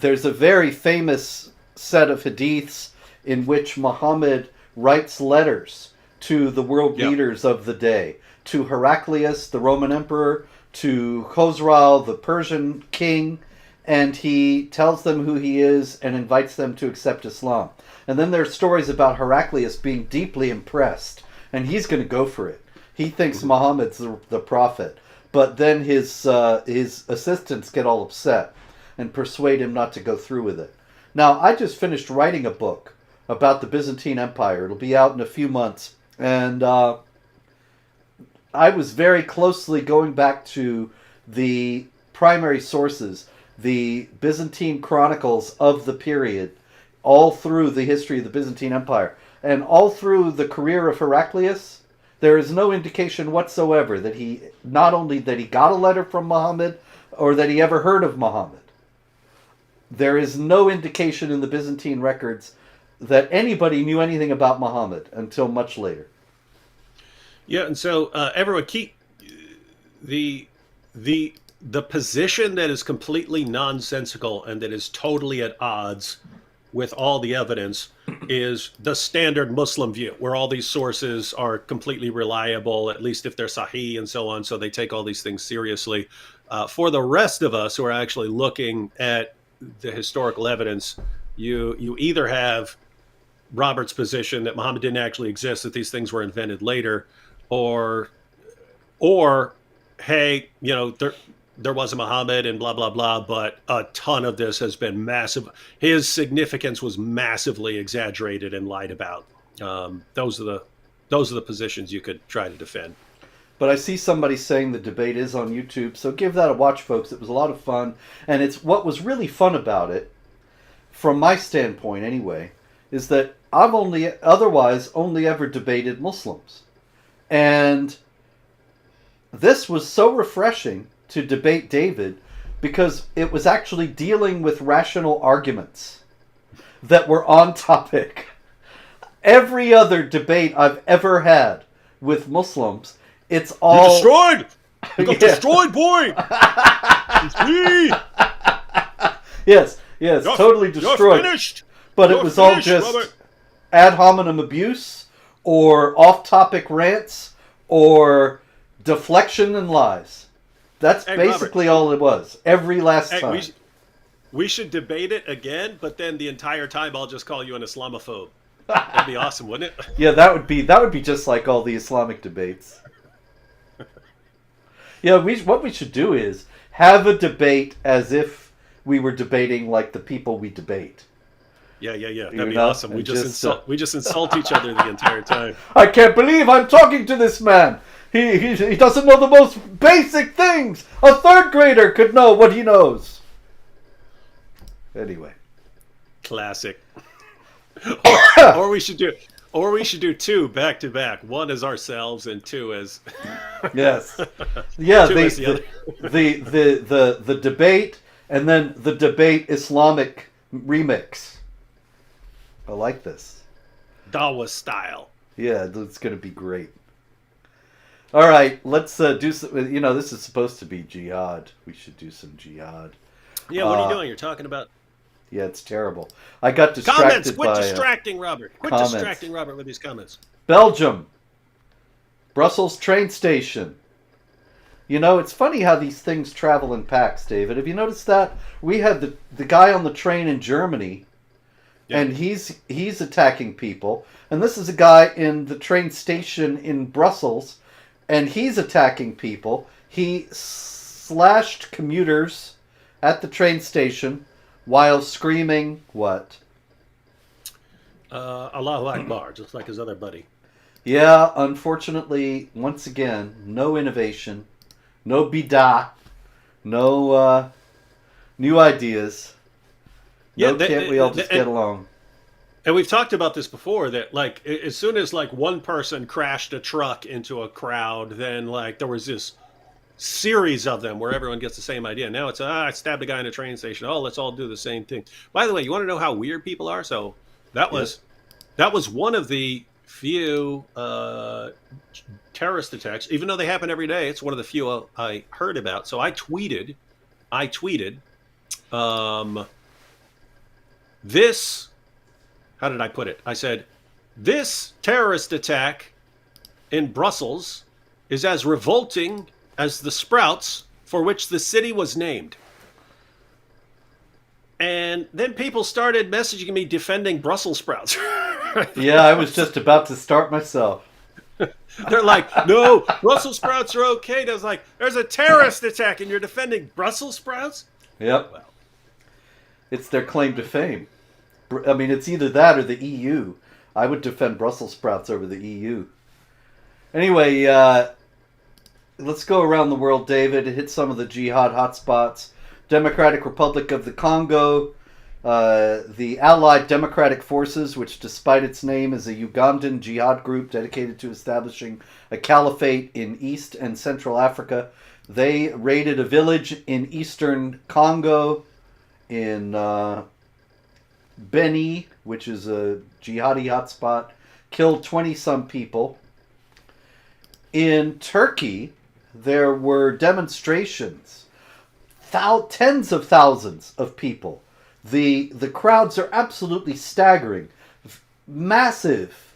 there's a very famous set of hadiths in which Muhammad writes letters to the world leaders of the day, to Heraclius, the Roman emperor, to Khosrau, the Persian king, and he tells them who he is and invites them to accept Islam. And then there are stories about Heraclius being deeply impressed, and he's going to go for it. He thinks Muhammad's the prophet, but then his assistants get all upset and persuade him not to go through with it. Now, I just finished writing a book about the Byzantine Empire. It'll be out in a few months, and I was very closely going back to the primary sources, the Byzantine chronicles of the period, all through the history of the Byzantine Empire. And all through the career of Heraclius, there is no indication whatsoever that not only that he got a letter from Muhammad, or that he ever heard of Muhammad. There is no indication in the Byzantine records that anybody knew anything about Muhammad until much later. Yeah, and so everyone keep the position that is completely nonsensical and that is totally at odds with all the evidence is the standard Muslim view, where all these sources are completely reliable, at least if they're sahih and so on, so they take all these things seriously. For the rest of us who are actually looking at the historical evidence, you either have Robert's position that Muhammad didn't actually exist, that these things were invented later, or hey, there was a Muhammad and blah blah blah, but a ton of this has been massive. His significance was massively exaggerated and lied about. Those are the positions you could try to defend. But I see somebody saying the debate is on YouTube, so give that a watch, folks. It was a lot of fun, and it's what was really fun about it, from my standpoint anyway, is that I've only ever debated Muslims, and this was so refreshing to debate David because it was actually dealing with rational arguments that were on topic. Every other debate I've ever had with Muslims, it's all... You're destroyed! You got destroyed, boy! It's me! Yes, totally destroyed. You're finished! But it was all just Robert. Ad hominem abuse, or off-topic rants, or deflection and lies. That's basically Robert, all it was. Every last time. We should debate it again, but then the entire time I'll just call you an Islamophobe. That'd be awesome, wouldn't it? Yeah, that would be just like all the Islamic debates. Yeah, what we should do is have a debate as if we were debating like the people we debate. Yeah. That'd be awesome. We just insult each other the entire time. I can't believe I'm talking to this man. He doesn't know the most basic things. A third grader could know what he knows. Anyway. Classic. Or we should do two back to back. One is ourselves and two as yes. Yeah, the debate and then the debate Islamic remix. I like this. Dawa style. Yeah, it's going to be great. All right, let's do some. This is supposed to be jihad. We should do some jihad. Yeah, what are you doing? You're talking about. Yeah, it's terrible. I got distracted Quit distracting Robert. Quit distracting Robert with these comments. Belgium. Brussels train station. It's funny how these things travel in packs, David. Have you noticed that? We had the guy on the train in Germany, and he's attacking people. And this is a guy in the train station in Brussels, and he's attacking people. He slashed commuters at the train station while screaming what? Allahu Akbar, just like his other buddy. Yeah, unfortunately, once again, no innovation, no bidah, no new ideas. No, can't we all just get along? And we've talked about this before, that like as soon as like one person crashed a truck into a crowd, then like there was this series of them where everyone gets the same idea. Now it's I stabbed a guy in a train station. Oh, let's all do the same thing. By the way, you want to know how weird people are? So that was one of the few terrorist attacks, even though they happen every day. It's one of the few I heard about. So I tweeted this. How did I put it? I said, this terrorist attack in Brussels is as revolting as the sprouts for which the city was named. And then people started messaging me defending Brussels sprouts. Yeah, I was just about to start myself. They're like, no, Brussels sprouts are okay. And I was like, there's a terrorist attack and you're defending Brussels sprouts? Yep. Well, it's their claim to fame. I mean, it's either that or the EU. I would defend Brussels sprouts over the EU. Anyway, let's go around the world, David, hit some of the jihad hotspots. Democratic Republic of the Congo, the Allied Democratic Forces, which despite its name is a Ugandan jihad group dedicated to establishing a caliphate in East and Central Africa. They raided a village in eastern Congo in Beni, which is a jihadi hotspot, killed 20-some people. In Turkey, there were demonstrations. Tens of thousands of people. The crowds are absolutely staggering. Massive,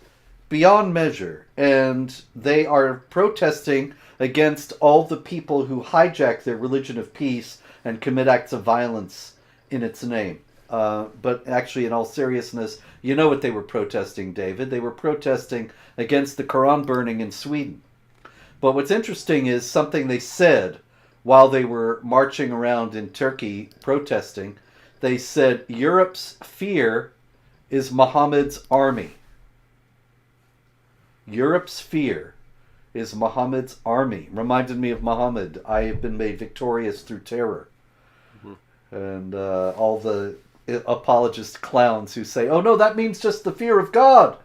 beyond measure. And they are protesting against all the people who hijack their religion of peace and commit acts of violence in its name. But actually, in all seriousness, you know what they were protesting, David? They were protesting against the Qur'an-Burning in Sweden. But what's interesting is something they said while they were marching around in Turkey protesting. They said, Europe's fear is Muhammad's army. Europe's fear is Muhammad's army. Reminded me of Muhammad. I have been made victorious through terror. Mm-hmm. And all the apologist clowns who say, oh no, that means just the fear of God.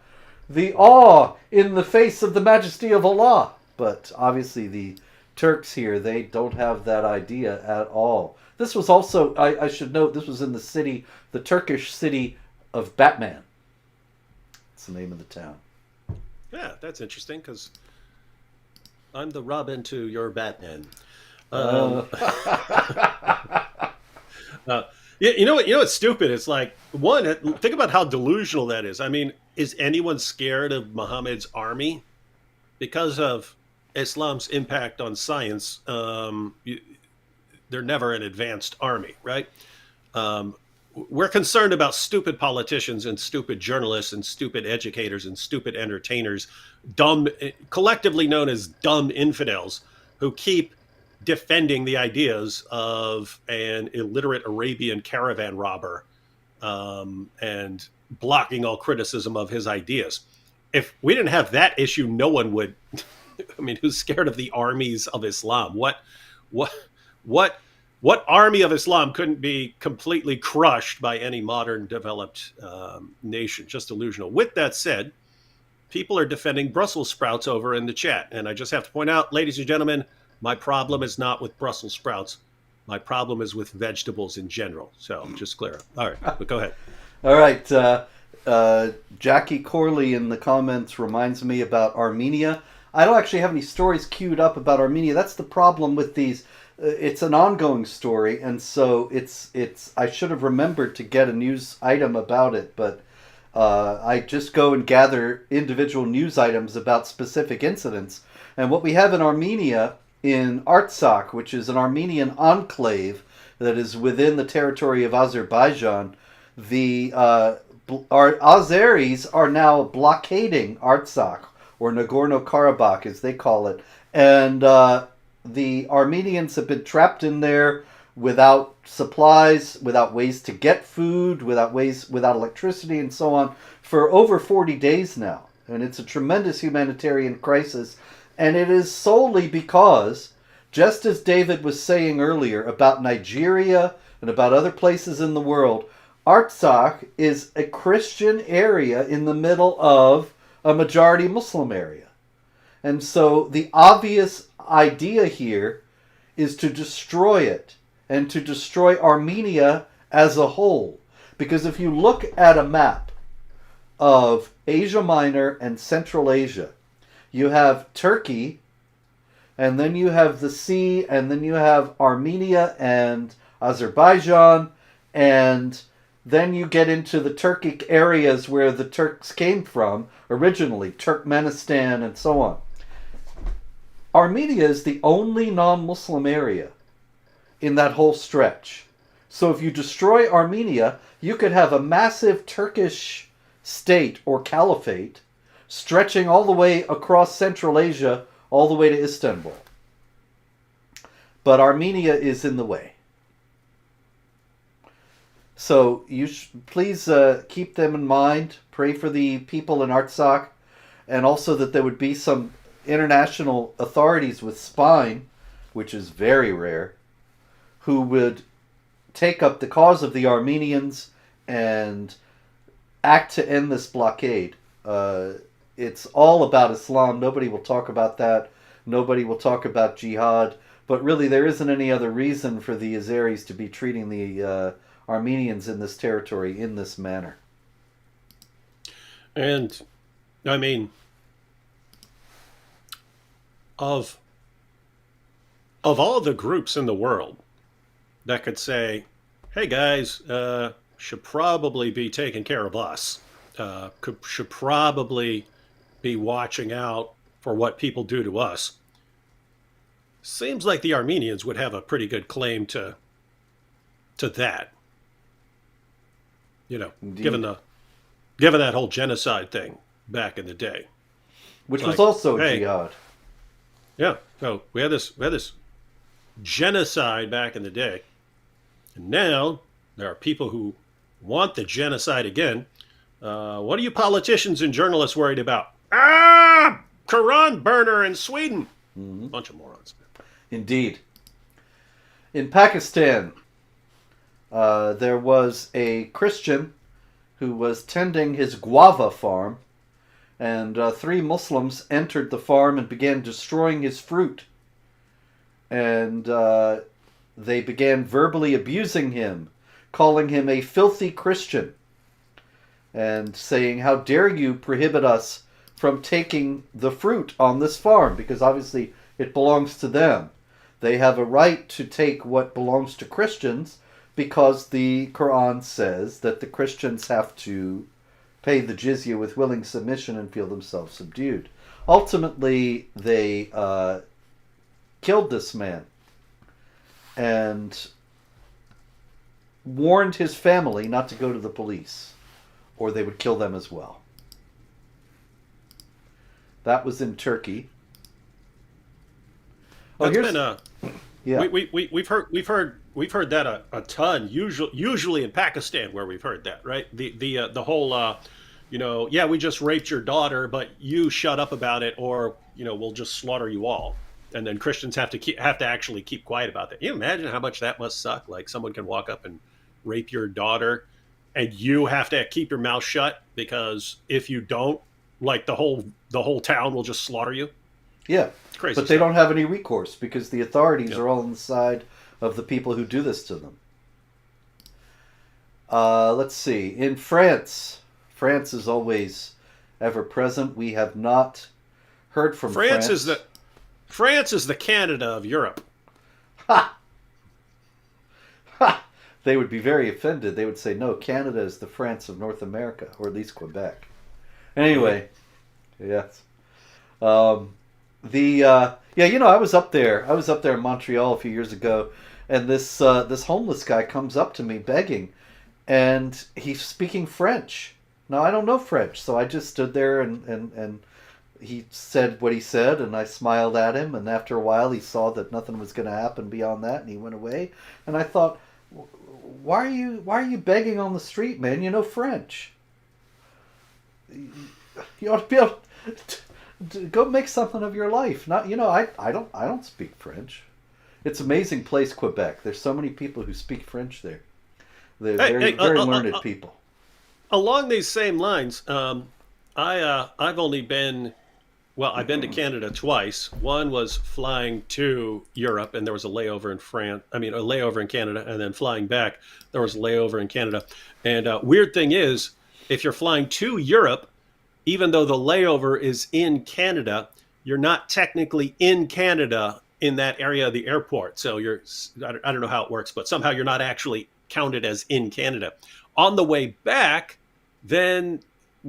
The awe in the face of the majesty of Allah. But obviously the Turks here, they don't have that idea at all. This was also, I should note, this was in the city, the Turkish city of Batman. That's the name of the town. Yeah, that's interesting, because I'm the Robin to your Batman. You know what? You know what's stupid? It's like, one, think about how delusional that is. I mean, is anyone scared of Muhammad's army? Because of Islam's impact on science, they're never an advanced army, right? We're concerned about stupid politicians and stupid journalists and stupid educators and stupid entertainers, dumb, collectively known as dumb infidels, who keep defending the ideas of an illiterate Arabian caravan robber and blocking all criticism of his ideas. If we didn't have that issue, no one would. I mean, who's scared of the armies of Islam? What army of Islam couldn't be completely crushed by any modern developed nation? Just delusional. With that said, people are defending Brussels sprouts over in the chat. And I just have to point out, ladies and gentlemen, my problem is not with Brussels sprouts. My problem is with vegetables in general. So just clear up. All right, but go ahead. All right. Jackie Corley in the comments reminds me about Armenia. I don't actually have any stories queued up about Armenia. That's the problem with these. It's an ongoing story, and so it's. I should have remembered to get a news item about it, but I just go and gather individual news items about specific incidents. And what we have in Armenia, in Artsakh, which is an Armenian enclave that is within the territory of Azerbaijan, the Azeris are now blockading Artsakh, or Nagorno-Karabakh, as they call it, and the Armenians have been trapped in there without supplies, without ways to get food, without electricity, and so on, for over 40 days now. And it's a tremendous humanitarian crisis. And it is solely because, just as David was saying earlier about Nigeria and about other places in the world, Artsakh is a Christian area in the middle of a majority Muslim area. And so the obvious idea here is to destroy it and to destroy Armenia as a whole. Because if you look at a map of Asia Minor and Central Asia, you have Turkey, and then you have the sea, and then you have Armenia and Azerbaijan, and then you get into the Turkic areas where the Turks came from originally, Turkmenistan and so on. Armenia is the only non-Muslim area in that whole stretch. So if you destroy Armenia, you could have a massive Turkish state or caliphate stretching all the way across Central Asia, all the way to Istanbul. But Armenia is in the way. So you please keep them in mind. Pray for the people in Artsakh, and also that there would be some international authorities with spine, which is very rare, who would take up the cause of the Armenians and act to end this blockade. It's all about Islam. Nobody will talk about that. Nobody will talk about jihad. But really, there isn't any other reason for the Azeris to be treating the Armenians in this territory in this manner. And, I mean, of all the groups in the world that could say, hey guys, should probably be taking care of us, should probably be watching out for what people do to us, Seems like the Armenians would have a pretty good claim to that. You know, Indeed. given that whole genocide thing back in the day, Which it's was like, also hey, jihad. yeah. So we had this genocide back in the day, and now there are people who want the genocide again. What are you politicians and journalists worried about? Quran burner in Sweden. Bunch of morons. Indeed. In Pakistan, there was a Christian who was tending his guava farm, and 3 Muslims entered the farm and began destroying his fruit. And they began verbally abusing him, calling him a filthy Christian, and saying, "How dare you prohibit us from taking the fruit on this farm?" Because obviously it belongs to them. They have a right to take what belongs to Christians because the Quran says that the Christians have to pay the jizya with willing submission and feel themselves subdued. Ultimately, they killed this man and warned his family not to go to the police, or they would kill them as well. That was in Turkey. That's been yeah. we've heard that a ton. Usually in Pakistan where we've heard that, right? The whole yeah, we just raped your daughter, but you shut up about it, or we'll just slaughter you all. And then Christians have to actually keep quiet about that. Can you imagine how much that must suck? Like someone can walk up and rape your daughter, and you have to keep your mouth shut because if you don't, like the whole town will just slaughter you. Yeah, it's crazy. But they don't have any recourse because the authorities are all on the side of the people who do this to them. Let's see. In France is always ever present. We have not heard from France. France is the Canada of Europe. Ha! Ha! They would be very offended. They would say, no, Canada is the France of North America, or at least Quebec. Anyway, yes. I was up there. I was up there in Montreal a few years ago, and this homeless guy comes up to me begging, and he's speaking French. Now, I don't know French, so I just stood there and he said what he said, and I smiled at him, and after a while he saw that nothing was going to happen beyond that, and he went away. And I thought, why are you begging on the street, man? You know French. You ought to be able to go make something of your life. Not, I don't speak French. It's an amazing place, Quebec. There's so many people who speak French there. They're very learned people. Along these same lines, I've only been, I've been to Canada twice. One was flying to Europe, and there was a layover in a layover in Canada, and then flying back, there was a layover in Canada. And weird thing is, if you're flying to Europe, even though the layover is in Canada, you're not technically in Canada in that area of the airport. So I don't know how it works, but somehow you're not actually counted as in Canada. On the way back, then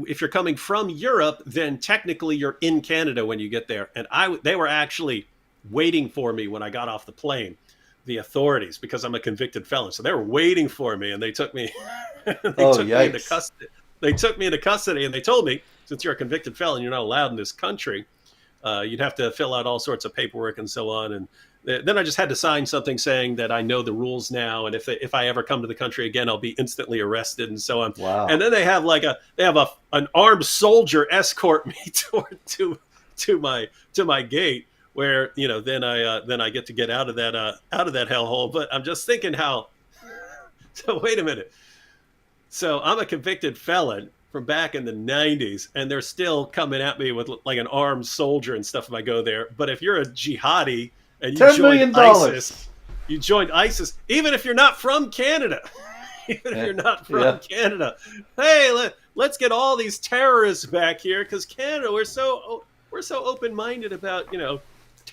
if you're coming from Europe, then technically you're in Canada when you get there. And they were actually waiting for me when I got off the plane, the authorities, because I'm a convicted felon. So they were waiting for me, and they took me, me into custody. They took me into custody, and they told me, since you're a convicted felon, you're not allowed in this country. You'd have to fill out all sorts of paperwork and so on. And then I just had to sign something saying that I know the rules now, and if I ever come to the country again, I'll be instantly arrested and so on. Wow. And then they have an armed soldier escort me to my gate, where then I get to get out of that hellhole. But I'm just thinking how. So wait a minute. So I'm a convicted felon from back in the 90s, and they're still coming at me with like an armed soldier and stuff if I go there. But if you're a jihadi and you joined ISIS, even if you're not from Canada, Canada, hey, let's get all these terrorists back here, because Canada, we're so open-minded about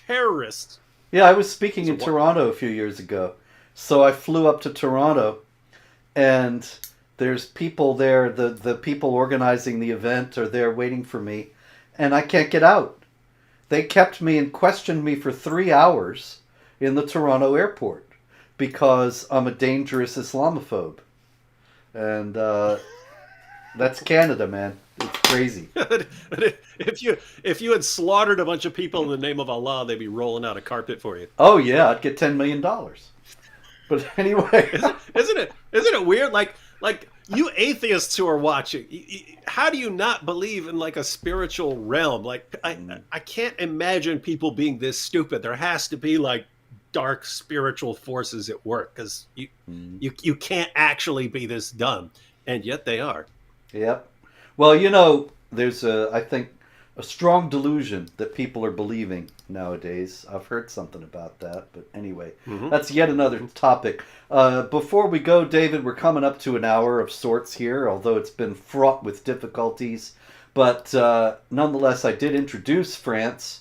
terrorists. Yeah, I was speaking in Toronto a few years ago, so I flew up to Toronto, and there's people there, the people organizing the event are there waiting for me, and I can't get out. they kept me and questioned me for 3 hours in the Toronto airport because I'm a dangerous Islamophobe. And that's Canada, man. It's crazy. If you had slaughtered a bunch of people in the name of Allah, they'd be rolling out a carpet for you. Oh yeah, I'd get $10 million. But anyway, isn't it weird? Like you atheists who are watching, how do you not believe in like a spiritual realm? Like I can't imagine people being this stupid. There has to be like dark spiritual forces at work, because you can't actually be this dumb, and yet they are. Yep. Well, you know, there's I think a strong delusion that people are believing nowadays. I've heard something about that, but anyway, that's yet another topic. Before we go, David, we're coming up to an hour of sorts here, although it's been fraught with difficulties. But nonetheless, I did introduce France.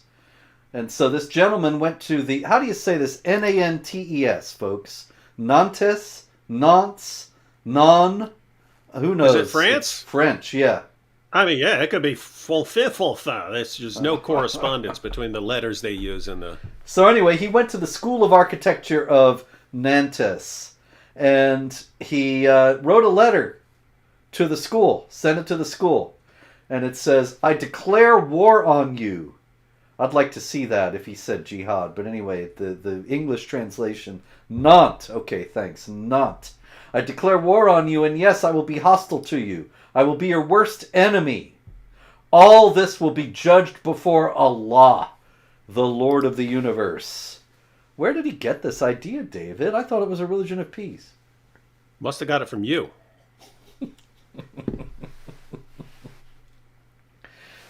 And so this gentleman went to the, how do you say this? Nantes, folks. Nantes? Nantes? Non? Who knows? Is it France? It's French, yeah. I mean, yeah, it could be Fulfin. There's just no correspondence between the letters they use and the... So anyway, he went to the School of Architecture of Nantes. And he wrote a letter to the school, sent it to the school. And it says, I declare war on you. I'd like to see that if he said jihad. But anyway, the English translation, Nantes. Okay, thanks. Nantes. I declare war on you, and yes, I will be hostile to you. I will be your worst enemy. All this will be judged before Allah, the Lord of the universe. Where did he get this idea, David? I thought it was a religion of peace. Must have got it from you.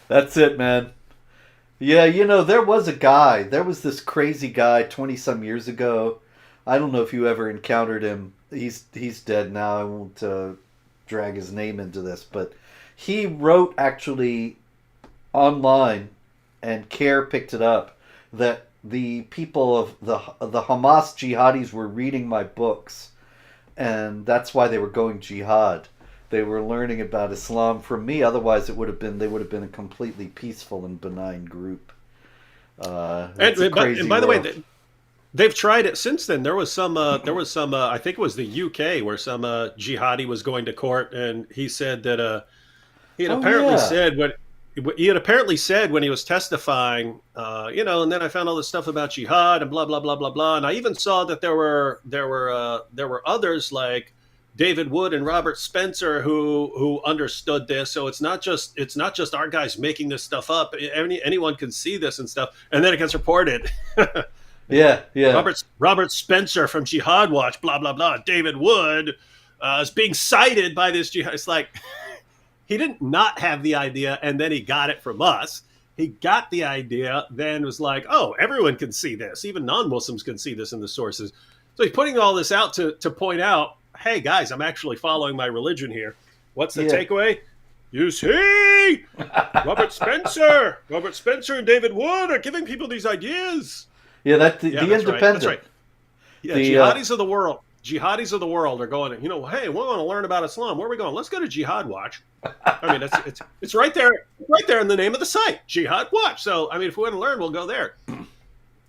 That's it, man. Yeah, you know, there was this crazy guy 20-some years ago. I don't know if you ever encountered him. He's dead now. I won't drag his name into this. But he wrote actually online, and CARE picked it up, that the people of the Hamas jihadis were reading my books. And that's why they were going jihad. They were learning about Islam from me. Otherwise, they would have been a completely peaceful and benign group. And by the way, they've tried it since then. There was some. I think it was the UK where some jihadi was going to court, and he said that he had apparently said when he was testifying, and then I found all this stuff about jihad and blah blah blah blah blah, and I even saw that there were others like David Wood and Robert Spencer who understood this. So it's not just our guys making this stuff up. Anyone can see this and stuff, and then it gets reported. Yeah. Robert Spencer from Jihad Watch, blah blah blah. David Wood is being cited by this jihad. It's like he didn't not have the idea, and then he got it from us. He got the idea, then was like, oh, everyone can see this. Even non-Muslims can see this in the sources. So he's putting all this out to point out, hey guys, I'm actually following my religion here. What's the takeaway? You see, Robert Spencer and David Wood are giving people these ideas. Yeah, the Independent. Right. That's right. Yeah, jihadis of the world are going, hey, we're going to learn about Islam. Where are we going? Let's go to Jihad Watch. I mean, it's right there in the name of the site, Jihad Watch. So, I mean, if we want to learn, we'll go there.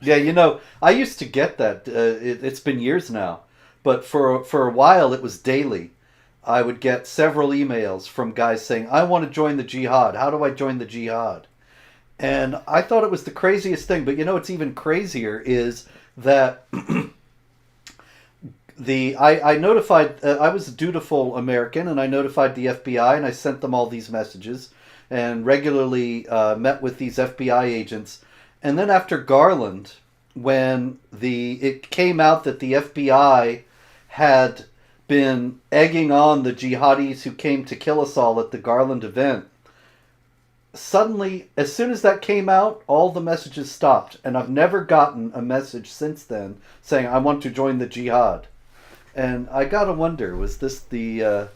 Yeah, I used to get that. It's been years now. But for a while, it was daily. I would get several emails from guys saying, I want to join the jihad. How do I join the jihad? And I thought it was the craziest thing. But what's even crazier is that I notified, I was a dutiful American, and I notified the FBI, and I sent them all these messages and regularly met with these FBI agents. And then after Garland, when it came out that the FBI had been egging on the jihadis who came to kill us all at the Garland event, suddenly, as soon as that came out, all the messages stopped. And I've never gotten a message since then saying, I want to join the jihad. And I gotta wonder, was this the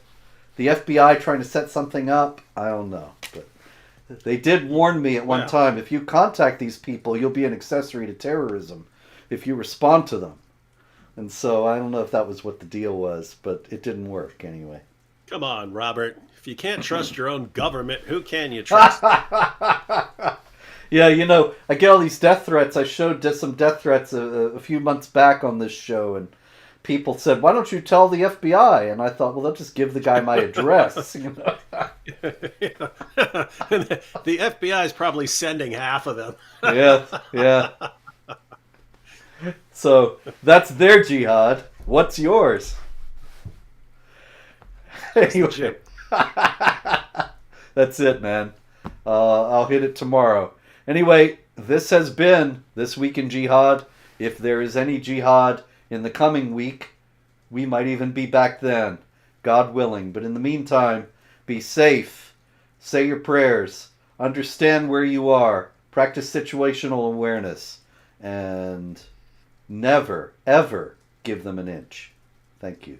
FBI trying to set something up? I don't know. But they did warn me at one time, if you contact these people, you'll be an accessory to terrorism if you respond to them. And so I don't know if that was what the deal was, but it didn't work anyway. Come on, Robert. If you can't trust your own government, who can you trust? Yeah, you know, I get all these death threats. I showed some death threats a few months back on this show, and people said, "Why don't you tell the FBI?" And I thought, well, I'll just give the guy my address. You know? The FBI is probably sending half of them. Yeah, yeah. So that's their jihad. What's yours? Anyway, that's it, man. I'll hit it tomorrow. Anyway, this has been This Week in Jihad. If there is any jihad in the coming week, we might even be back then, God willing. But in the meantime, be safe, say your prayers, understand where you are, practice situational awareness, and never, ever give them an inch. Thank you.